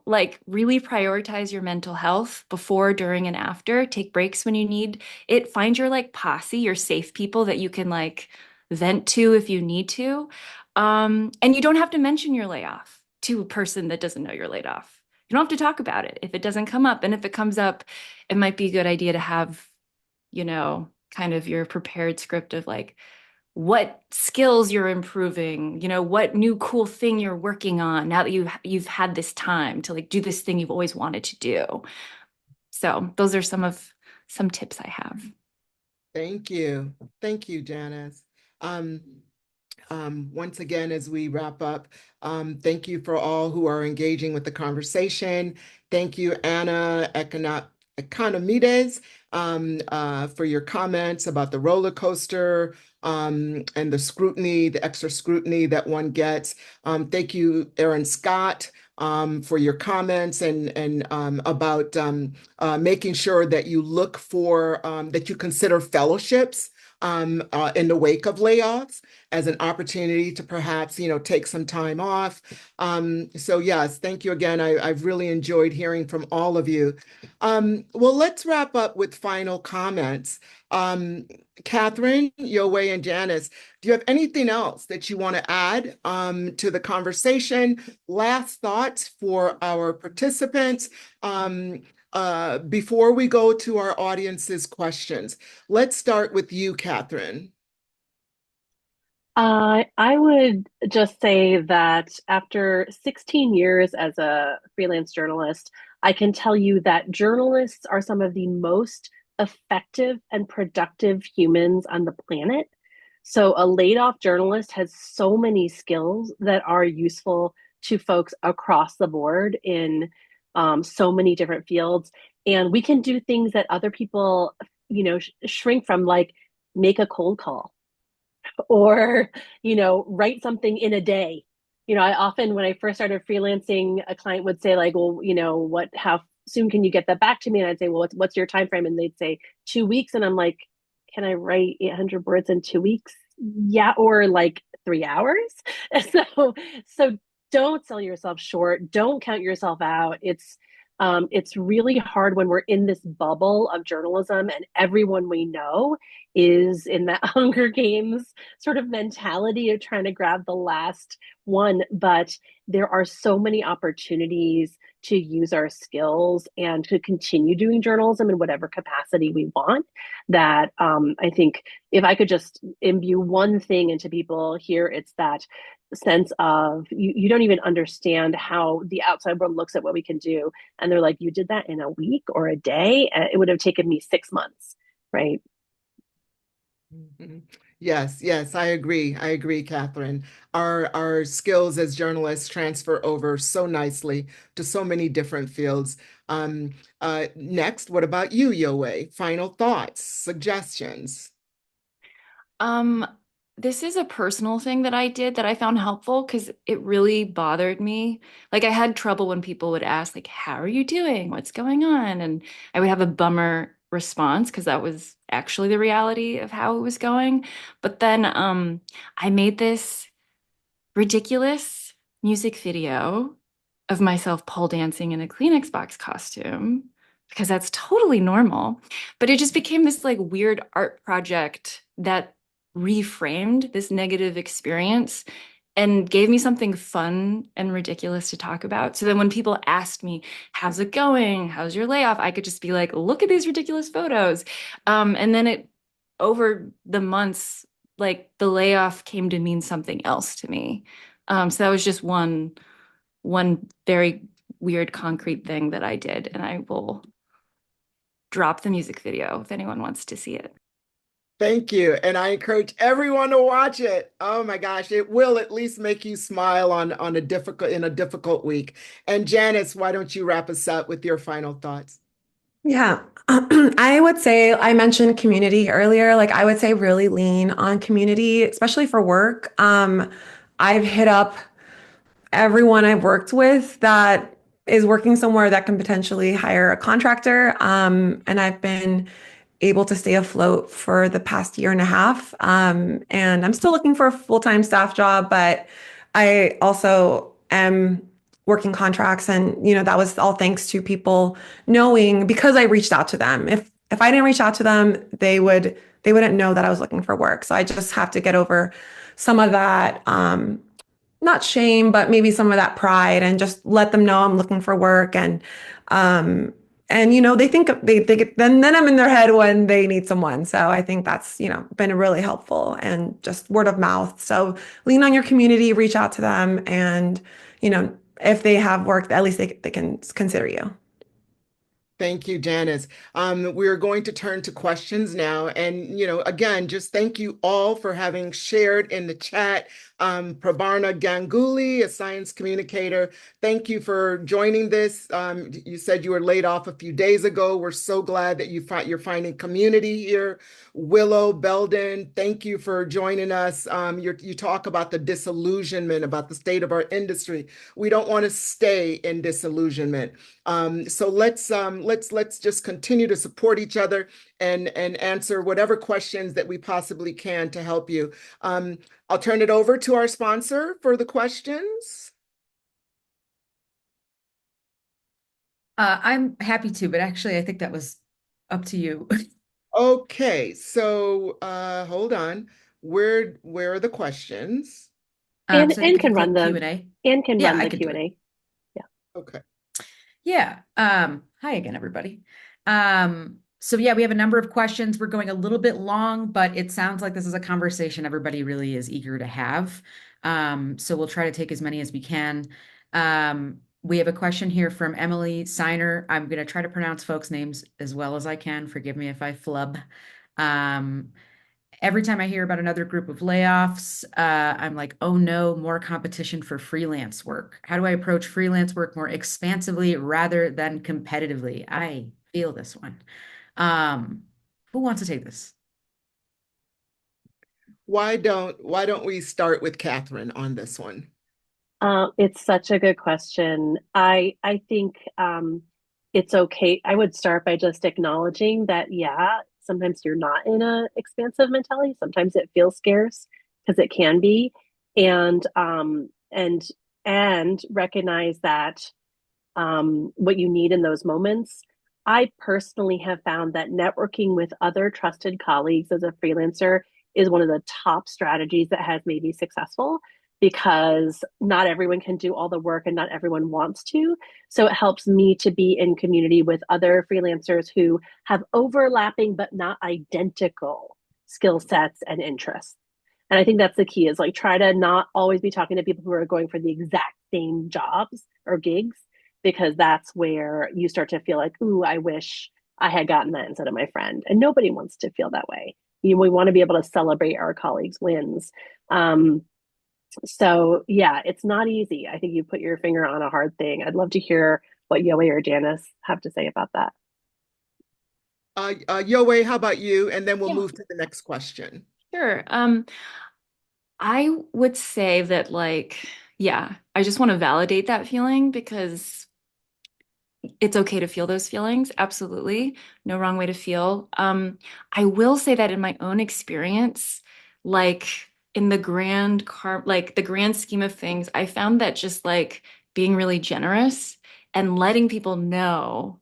Like really prioritize your mental health before, during, and after. Take breaks when you need it. Find your like posse, your safe people that you can like vent to if you need to. And you don't have to mention your layoff. to a person that doesn't know you're laid off. You don't have to talk about it if it doesn't come up. And if it comes up, it might be a good idea to have, kind of your prepared script of like what skills you're improving, what new cool thing you're working on now that you've had this time to like do this thing you've always wanted to do. So those are some tips I have. Thank you. Thank you, Janice. Once again, as we wrap up, thank you for all who are engaging with the conversation. Thank you, Anna Economides, for your comments about the roller coaster and the scrutiny, the extra scrutiny that one gets. Thank you, Aaron Scott, for your comments and about making sure that you look for, that you consider fellowships in the wake of layoffs as an opportunity to perhaps, take some time off. So yes, thank you again. I've really enjoyed hearing from all of you. Well, let's wrap up with final comments. Katherine, Yowei, and Janice, do you have anything else that you want to add to the conversation? Last thoughts for our participants before we go to our audience's questions. Let's start with you, Katherine. I would just say that after 16 years as a freelance journalist, I can tell you that journalists are some of the most effective and productive humans on the planet. So a laid off journalist has so many skills that are useful to folks across the board in so many different fields. And we can do things that other people, shrink from, like make a cold call or write something in a day. I often, when I first started freelancing, a client would say like, well, how soon can you get that back to me? And I'd say, well, what's your time frame? And they'd say 2 weeks. And I'm like, can I write 800 words in 2 weeks? Yeah. Or like 3 hours. So don't sell yourself short. Don't count yourself out. It's really hard when we're in this bubble of journalism and everyone we know is in that Hunger Games sort of mentality of trying to grab the last one. But there are so many opportunities to use our skills and to continue doing journalism in whatever capacity we want, that I think if I could just imbue one thing into people here, it's that sense of you don't even understand how the outside world looks at what we can do. And they're like, you did that in a week or a day? It would have taken me 6 months, right? Mm-hmm. Yes, I agree. I agree, Katherine. Our skills as journalists transfer over so nicely to so many different fields. Next, what about you, Yowei? Final thoughts, suggestions? This is a personal thing that I did that I found helpful because it really bothered me. Like I had trouble when people would ask, like, how are you doing? What's going on? And I would have a bummer response because that was actually the reality of how it was going. But then I made this ridiculous music video of myself pole dancing in a Kleenex box costume because that's totally normal. But it just became this like weird art project that reframed this negative experience and gave me something fun and ridiculous to talk about. So then when people asked me, how's it going? How's your layoff? I could just be like, look at these ridiculous photos. And then over the months, like the layoff came to mean something else to me. So that was just one very weird concrete thing that I did. And I will drop the music video if anyone wants to see it. Thank you. And I encourage everyone to watch it. Oh my gosh, it will at least make you smile in a difficult week. And Janice, why don't you wrap us up with your final thoughts? Yeah, I would say I mentioned community earlier. Like I would say really lean on community, especially for work. I've hit up everyone I've worked with that is working somewhere that can potentially hire a contractor. And I've been able to stay afloat for the past year and a half. And I'm still looking for a full-time staff job, but I also am working contracts. And, that was all thanks to people knowing because I reached out to them. If I didn't reach out to them, they wouldn't know that I was looking for work. So I just have to get over some of that, not shame, but maybe some of that pride, and just let them know I'm looking for work. And they think they get, then I'm in their head when they need someone. So I think that's, been really helpful, and just word of mouth. So lean on your community, reach out to them, and, if they have work, at least they can consider you. Thank you, Janice. We're going to turn to questions now. And, again, just thank you all for having shared in the chat. Prabarna Ganguly, a science communicator, thank you for joining this. You said you were laid off a few days ago. We're so glad that you're finding community here. Willow Belden, thank you for joining us. You talk about the disillusionment, about the state of our industry. We don't want to stay in disillusionment. So let's just continue to support each other and answer whatever questions that we possibly can to help you. I'll turn it over to our sponsor for the questions. I'm happy to, but actually I think that was up to you. Okay, so hold on. Where are the questions? And So I think if can you run click the Q&A. and can Yeah, run I the can do it. Q&A. Okay. Yeah. Hi again, everybody. So yeah, we have a number of questions. We're going a little bit long, but it sounds like this is a conversation everybody really is eager to have. So we'll try to take as many as we can. We have a question here from Emily Signer. I'm going to try to pronounce folks' names as well as I can. Forgive me if I flub. Every time I hear about another group of layoffs, I'm like, oh no, more competition for freelance work. How do I approach freelance work more expansively rather than competitively? I feel this one. Who wants to take this? Why don't we start with Katherine on this one? It's such a good question. I think it's okay. I would start by just acknowledging that, yeah, sometimes you're not in a expansive mentality. Sometimes it feels scarce because it can be, and recognize that what you need in those moments. I personally have found that networking with other trusted colleagues as a freelancer is one of the top strategies that has made me successful, because not everyone can do all the work and not everyone wants to. So it helps me to be in community with other freelancers who have overlapping but not identical skill sets and interests. And I think that's the key, is like try to not always be talking to people who are going for the exact same jobs or gigs, because that's where you start to feel like, ooh, I wish I had gotten that instead of my friend. And nobody wants to feel that way. We want to be able to celebrate our colleagues' wins. So yeah, it's not easy. I think you put your finger on a hard thing. I'd love to hear what Yowei or Janice have to say about that. Yowei, how about you? And then we'll Yeah. move to the next question. Sure. I would say that, like, yeah, I just want to validate that feeling, because it's okay to feel those feelings. Absolutely. No wrong way to feel. I will say that in my own experience, like in the the grand scheme of things, I found that just like being really generous and letting people know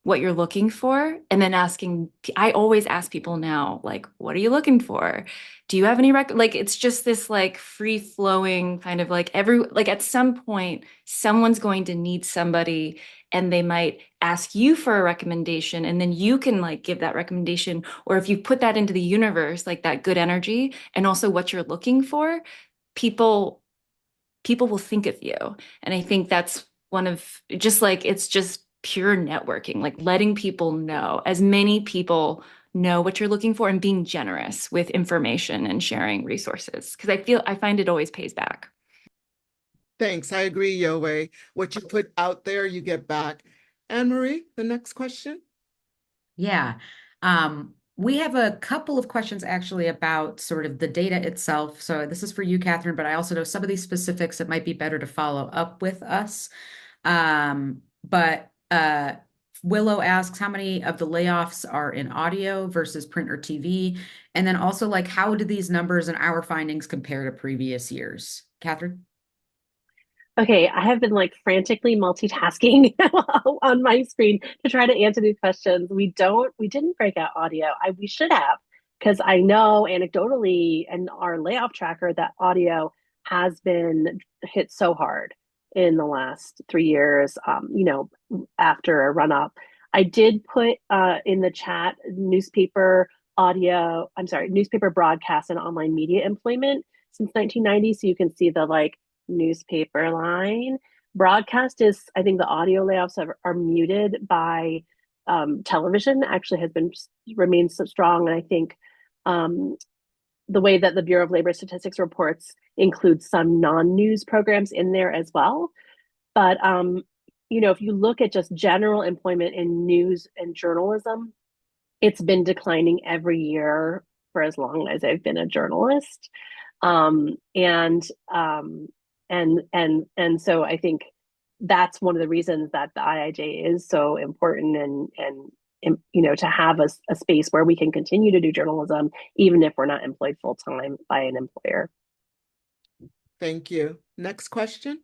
what you're looking for, and then I always ask people now, like, what are you looking for? Do you have any like, it's just this like free flowing kind of like like at some point someone's going to need somebody, and they might ask you for a recommendation, and then you can like give that recommendation. Or if you put that into the universe, like that good energy and also what you're looking for, people will think of you. And I think that's one of just like, it's just pure networking, like letting people know, as many people know what you're looking for, and being generous with information and sharing resources. Because I find it always pays back. Thanks. I agree, Yowei. What you put out there, you get back. Anne Marie, the next question. Yeah. We have a couple of questions actually about sort of the data itself. So this is for you, Katherine, but I also know some of these specifics it might be better to follow up with us. But Willow asks, how many of the layoffs are in audio versus print or TV? And then also, like, how do these numbers and our findings compare to previous years? Katherine? Okay, I have been like frantically multitasking on my screen to try to answer these questions. We didn't break out audio. We should have, because I know anecdotally in our layoff tracker that audio has been hit so hard in the last 3 years, after a run up. I did put in the chat newspaper broadcast and online media employment since 1990. So you can see the like newspaper line. Broadcast is, I think the audio layoffs are muted by television, actually remains so strong. And I think the way that the Bureau of Labor Statistics reports includes some non-news programs in there as well. But if you look at just general employment in news and journalism, it's been declining every year for as long as I've been a journalist. And so I think that's one of the reasons that the IIJ is so important, and to have a space where we can continue to do journalism even if we're not employed full time by an employer. Thank you. Next question.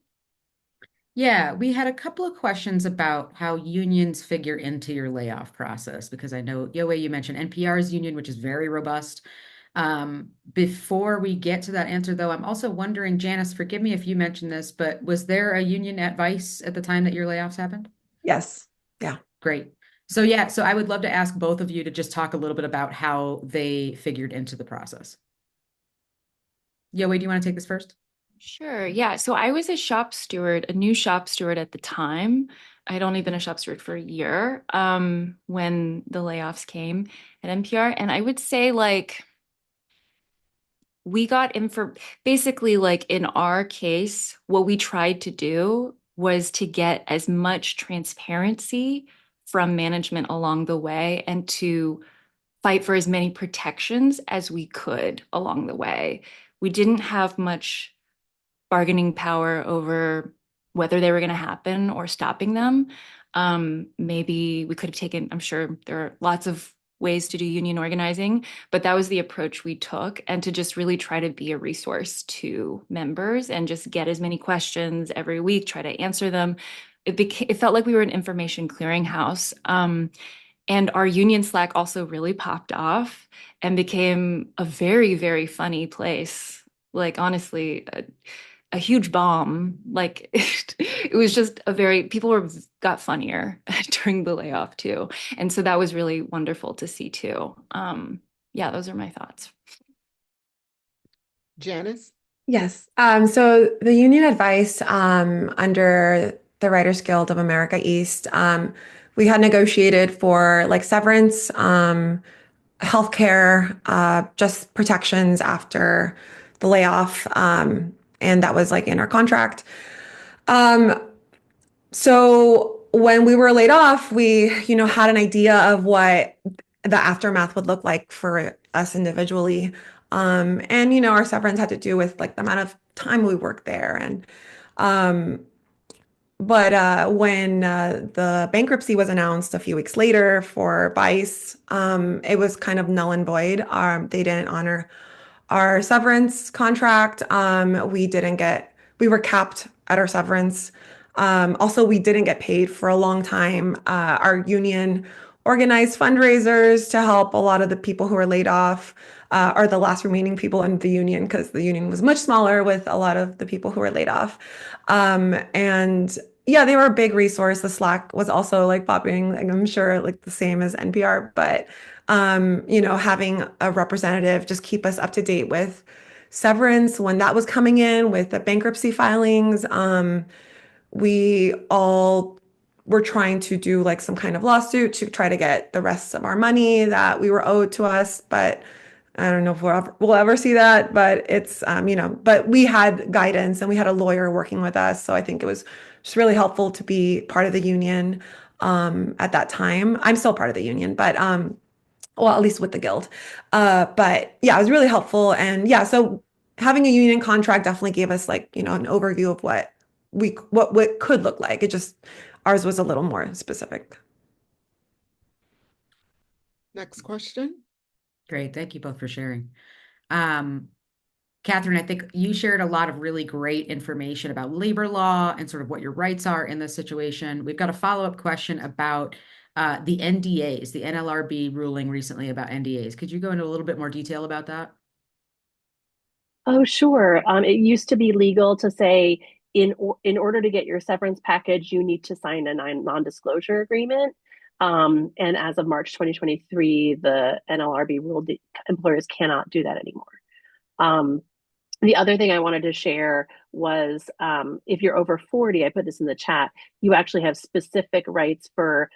Yeah, we had a couple of questions about how unions figure into your layoff process, because I know, Yowei, you mentioned NPR's union, which is very robust. Before we get to that answer, though, I'm also wondering, Janice, forgive me if you mentioned this, but was there a union advice at the time that your layoffs happened? Yes. Yeah. Great. So yeah, so I would love to ask both of you to just talk a little bit about how they figured into the process. Yowei, do you want to take this first? Sure. Yeah. So I was a new shop steward at the time. I had only been a shop steward for a year when the layoffs came at NPR. And I would say like we got basically like in our case, what we tried to do was to get as much transparency from management along the way and to fight for as many protections as we could along the way. We didn't have much bargaining power over whether they were going to happen or stopping them. Maybe we could have taken, I'm sure there are lots of ways to do union organizing, but that was the approach we took, and to just really try to be a resource to members and just get as many questions every week, try to answer them. It felt like we were an information clearinghouse. And our union Slack also really popped off and became a very, very funny place. Like, honestly, a huge bomb. Like it was just people got funnier during the layoff too. And so that was really wonderful to see too. Yeah, those are my thoughts. Janice? Yes. So the union advice under the Writers Guild of America East, we had negotiated for like severance, healthcare, just protections after the layoff. And that was like in our contract. So when we were laid off, we, had an idea of what the aftermath would look like for us individually. And, our severance had to do with like the amount of time we worked there. And, but when the bankruptcy was announced a few weeks later for Vice, it was kind of null and void. They didn't honor our severance contract. We were capped at our severance. Also, we didn't get paid for a long time. Our union organized fundraisers to help a lot of the people who were laid off, are the last remaining people in the union, because the union was much smaller with a lot of the people who were laid off. And yeah, they were a big resource. The Slack was also like popping, like, I'm sure like the same as NPR, but having a representative just keep us up to date with severance when that was coming in, with the bankruptcy filings. We all were trying to do like some kind of lawsuit to try to get the rest of our money that we were owed to us. But I don't know if we'll ever see that, but it's, but we had guidance and we had a lawyer working with us. So I think it was just really helpful to be part of the union at that time. I'm still part of the union, but well, at least with the guild. But yeah, it was really helpful. And yeah, so having a union contract definitely gave us like, an overview of what could look like. Ours was a little more specific. Next question. Great. Thank you both for sharing. Katherine, I think you shared a lot of really great information about labor law and sort of what your rights are in this situation. We've got a follow-up question about the NDAs, the NLRB ruling recently about NDAs. Could you go into a little bit more detail about that? Oh, sure. It used to be legal to say in order to get your severance package, you need to sign a non-disclosure agreement. And as of March 2023, the NLRB ruled that employers cannot do that anymore. Um, the other thing I wanted to share was if you're over 40, I put this in the chat, you actually have specific rights for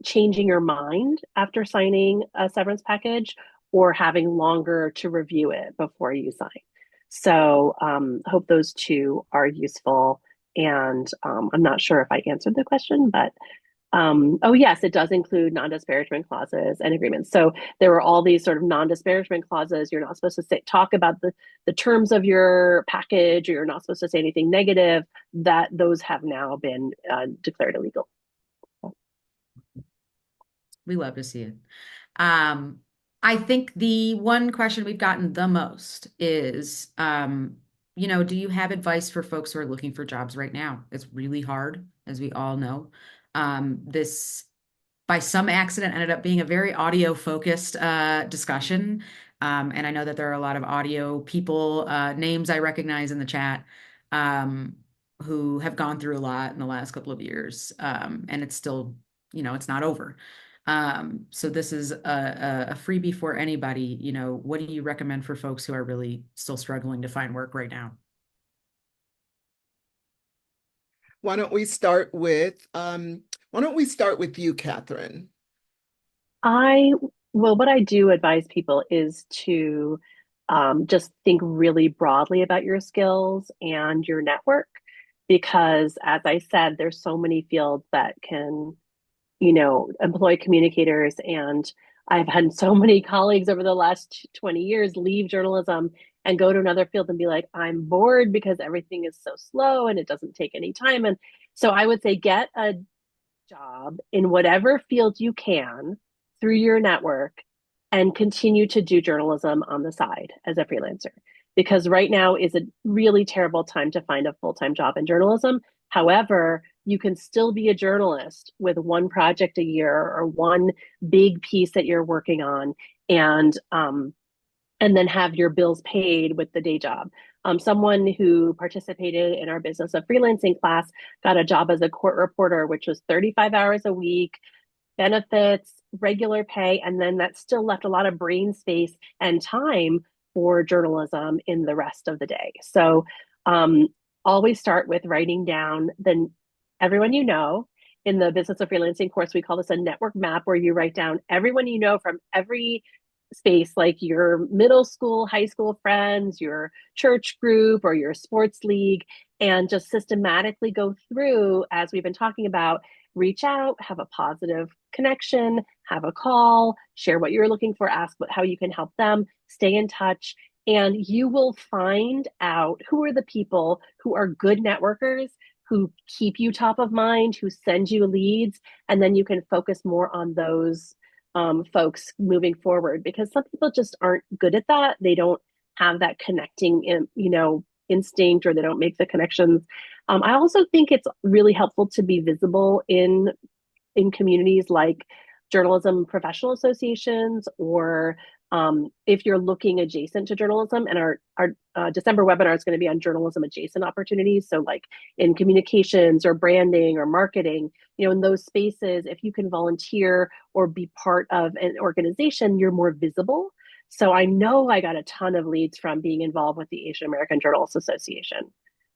changing your mind after signing a severance package or having longer to review it before you sign. So hope those two are useful. And I'm not sure if I answered the question, but oh yes, it does include non-disparagement clauses and agreements. So there were all these sort of non-disparagement clauses. You're not supposed to talk about the terms of your package, or you're not supposed to say anything negative. That those have now been declared illegal. We love to see it. I think the one question we've gotten the most is, do you have advice for folks who are looking for jobs right now? It's really hard, as we all know. This, by some accident, ended up being a very audio focused discussion. And I know that there are a lot of audio people, names I recognize in the chat, who have gone through a lot in the last couple of years. And it's still, it's not over. So this is a freebie for anybody. What do you recommend for folks who are really still struggling to find work right now? Why don't we start with you, Katherine? What I do advise people is to just think really broadly about your skills and your network, because as I said, there's so many fields that can, employ communicators. And I've had so many colleagues over the last 20 years leave journalism and go to another field and be like, I'm bored because everything is so slow and it doesn't take any time. And so I would say get a job in whatever field you can through your network and continue to do journalism on the side as a freelancer. Because right now is a really terrible time to find a full-time job in journalism. However, you can still be a journalist with one project a year or one big piece that you're working on, and then have your bills paid with the day job. Someone who participated in our business of freelancing class got a job as a court reporter, which was 35 hours a week, benefits, regular pay, and then that still left a lot of brain space and time for journalism in the rest of the day. So always start with writing down everyone you know. In the business of freelancing course, we call this a network map, where you write down everyone you know from every space, like your middle school, high school friends, your church group, or your sports league, and just systematically go through, as we've been talking about, reach out, have a positive connection, have a call, share what you're looking for, ask how you can help them, stay in touch, and you will find out who are the people who are good networkers, who keep you top of mind, who send you leads, and then you can focus more on those folks moving forward, because some people just aren't good at that. They don't have that connecting, instinct, or they don't make the connections. I also think it's really helpful to be visible in communities like journalism professional associations, or if you're looking adjacent to journalism. And our December webinar is going to be on journalism adjacent opportunities. So like in communications or branding or marketing, in those spaces, if you can volunteer or be part of an organization, you're more visible. So I know I got a ton of leads from being involved with the Asian American Journalists Association.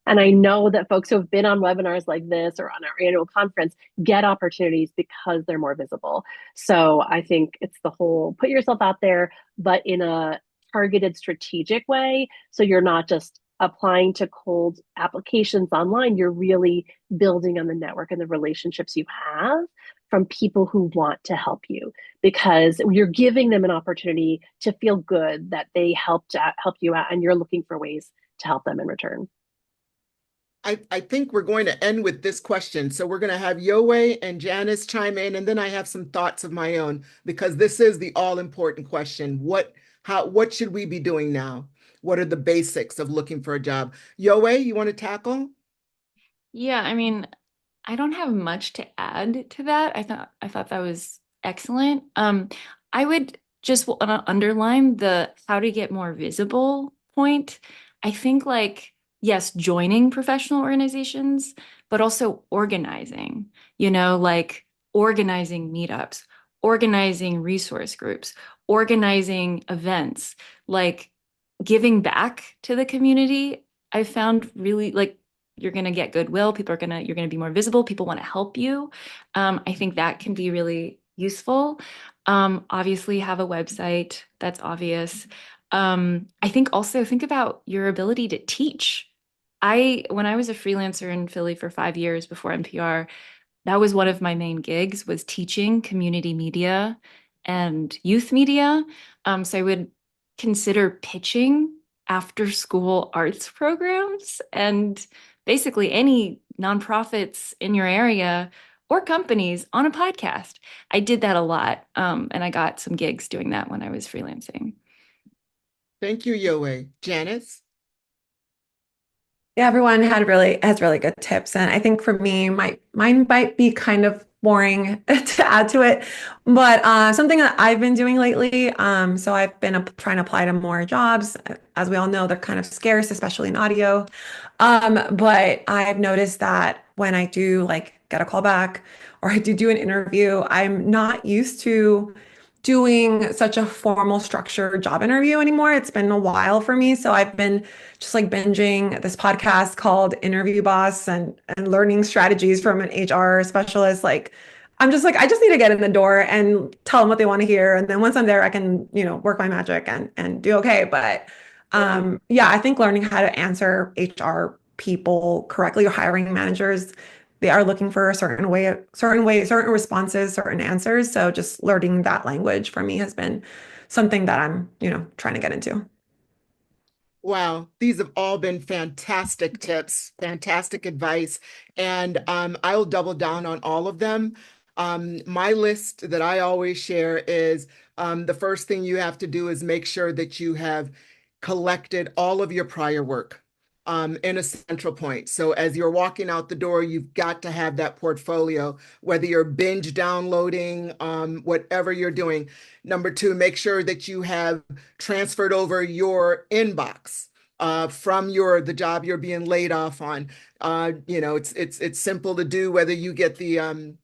And I know that folks who have been on webinars like this or on our annual conference get opportunities because they're more visible. So I think it's the whole put yourself out there, but in a targeted, strategic way. So you're not just applying to cold applications online. You're really building on the network and the relationships you have from people who want to help you, because you're giving them an opportunity to feel good that they helped help you out, and you're looking for ways to help them in return. I think we're going to end with this question. So we're going to have Yowei and Janice chime in, and then I have some thoughts of my own, because this is the all-important question. What should we be doing now? What are the basics of looking for a job? Yowei, you want to tackle? Yeah, I mean, I don't have much to add to that. I thought that was excellent. I would just want to underline the how to get more visible point. I think like, yes, joining professional organizations, but also organizing, like organizing meetups, organizing resource groups, organizing events, like giving back to the community. I found really like you're going to get goodwill. You're going to be more visible. People want to help you. I think that can be really useful. Obviously have a website. That's obvious. I think also think about your ability to teach. When I was a freelancer in Philly for 5 years before NPR, that was one of my main gigs was teaching community media and youth media. So I would consider pitching after school arts programs and basically any nonprofits in your area or companies on a podcast. I did that a lot. And I got some gigs doing that when I was freelancing. Thank you, Yowei. Janice? Yeah, everyone has really good tips. And I think for me, mine might be kind of boring to add to it, but something that I've been doing lately. So I've been trying to apply to more jobs. As we all know, they're kind of scarce, especially in audio. But I've noticed that when I do like get a call back or I do an interview, I'm not used to doing such a formal structured job interview anymore. It's been a while for me. So I've been just like binging this podcast called Interview Boss and learning strategies from an HR specialist. Like I'm just like, I just need to get in the door and tell them what they want to hear. And then once I'm there, I can, work my magic and do okay. But yeah, I think learning how to answer HR people correctly or hiring managers, they are looking for a certain responses, certain answers. So just learning that language for me has been something that I'm, trying to get into. Wow, these have all been fantastic tips, fantastic advice, and I'll double down on all of them. My list that I always share is the first thing you have to do is make sure that you have collected all of your prior work in a central point. So as you're walking out the door, you've got to have that portfolio, whether you're binge downloading, whatever you're doing. Number two, make sure that you have transferred over your inbox from the job you're being laid off on. It's simple to do, whether you get the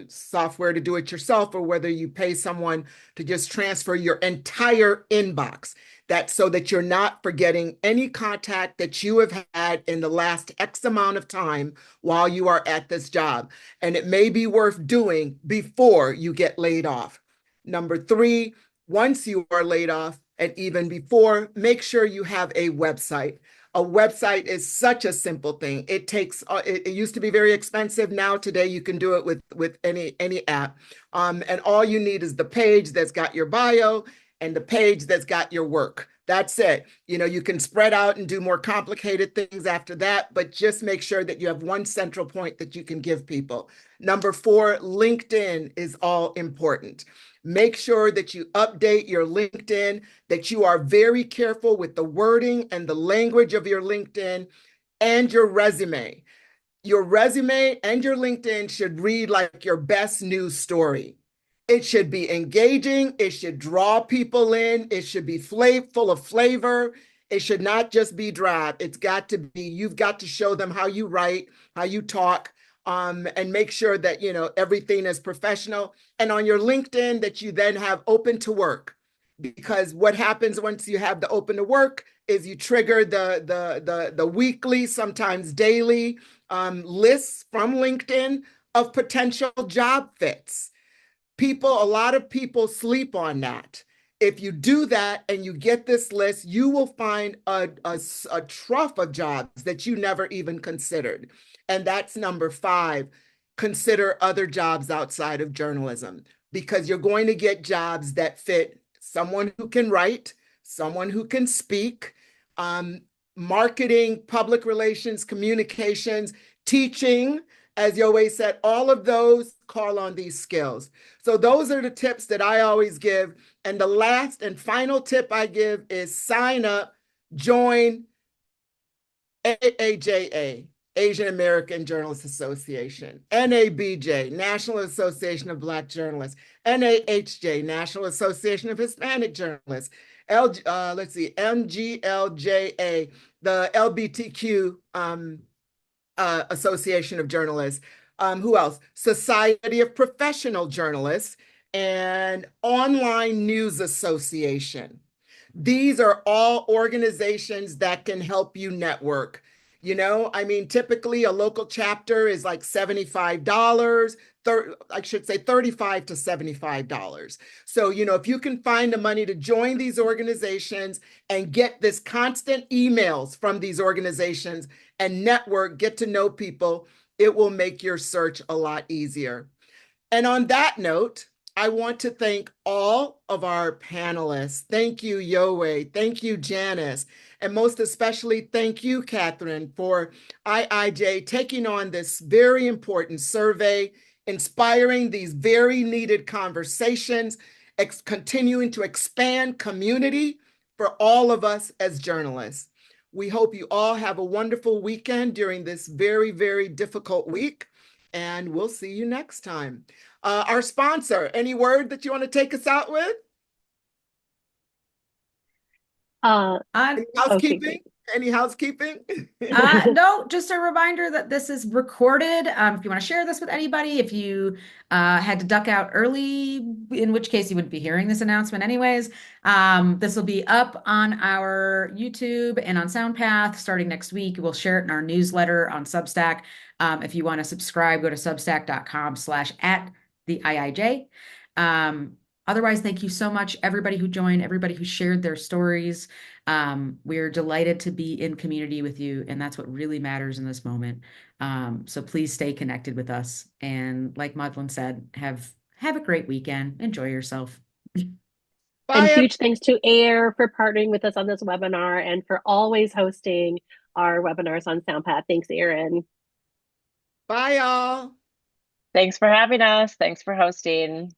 software to do it yourself or whether you pay someone to just transfer your entire inbox. That's so that you're not forgetting any contact that you have had in the last X amount of time while you are at this job. And it may be worth doing before you get laid off. Number three, once you are laid off and even before, make sure you have a website. A website is such a simple thing. It takes, it used to be very expensive. Now today you can do it with any app. And all you need is the page that's got your bio and the page that's got your work. That's it. You can spread out and do more complicated things after that, but just make sure that you have one central point that you can give people. Number four, LinkedIn is all important. Make sure that you update your LinkedIn, that you are very careful with the wording and the language of your LinkedIn and your resume. Your resume and your LinkedIn should read like your best news story. It should be engaging. It should draw people in. It should be full of flavor. It should not just be dry. It's got to be, you've got to show them how you write, how you talk, and make sure that, everything is professional. And on your LinkedIn that you then have open to work. Because what happens once you have the open to work is you trigger the weekly, sometimes daily lists from LinkedIn of potential job fits. A lot of people sleep on that. If you do that and you get this list, you will find a trough of jobs that you never even considered. And that's number five. Consider other jobs outside of journalism because you're going to get jobs that fit someone who can write, someone who can speak, marketing, public relations, communications, teaching. As Yowei said, all of those call on these skills. So those are the tips that I always give. And the last and final tip I give is sign up, join IIJA. Asian American Journalists Association, NABJ, National Association of Black Journalists, NAHJ, National Association of Hispanic Journalists, MGLJA, the LBTQ Association of Journalists. Who else? Society of Professional Journalists and Online News Association. These are all organizations that can help you network. I mean, typically a local chapter is like $75, I should say $35 to $75. So, if you can find the money to join these organizations and get this constant emails from these organizations and network, get to know people, it will make your search a lot easier. And on that note, I want to thank all of our panelists. Thank you, Yowei. Thank you, Janice. And most especially, thank you, Katherine, for IIJ taking on this very important survey, inspiring these very needed conversations, continuing to expand community for all of us as journalists. We hope you all have a wonderful weekend during this very, very difficult week, and we'll see you next time. Our sponsor, any word that you want to take us out with? Any housekeeping? Okay, Any housekeeping? No, just a reminder that this is recorded. If you want to share this with anybody, if you had to duck out early, in which case you wouldn't be hearing this announcement anyways, this will be up on our YouTube and on SoundPath starting next week. We'll share it in our newsletter on Substack. If you want to subscribe, go to substack.com/@the-IIJ. Otherwise, thank you so much, everybody who joined, everybody who shared their stories. We're delighted to be in community with you, and that's what really matters in this moment. So please stay connected with us. And like Maudlyne said, have a great weekend. Enjoy yourself. and huge thanks to AIR for partnering with us on this webinar and for always hosting our webinars on SoundPath. Thanks, Erin. Bye, y'all. Thanks for having us. Thanks for hosting.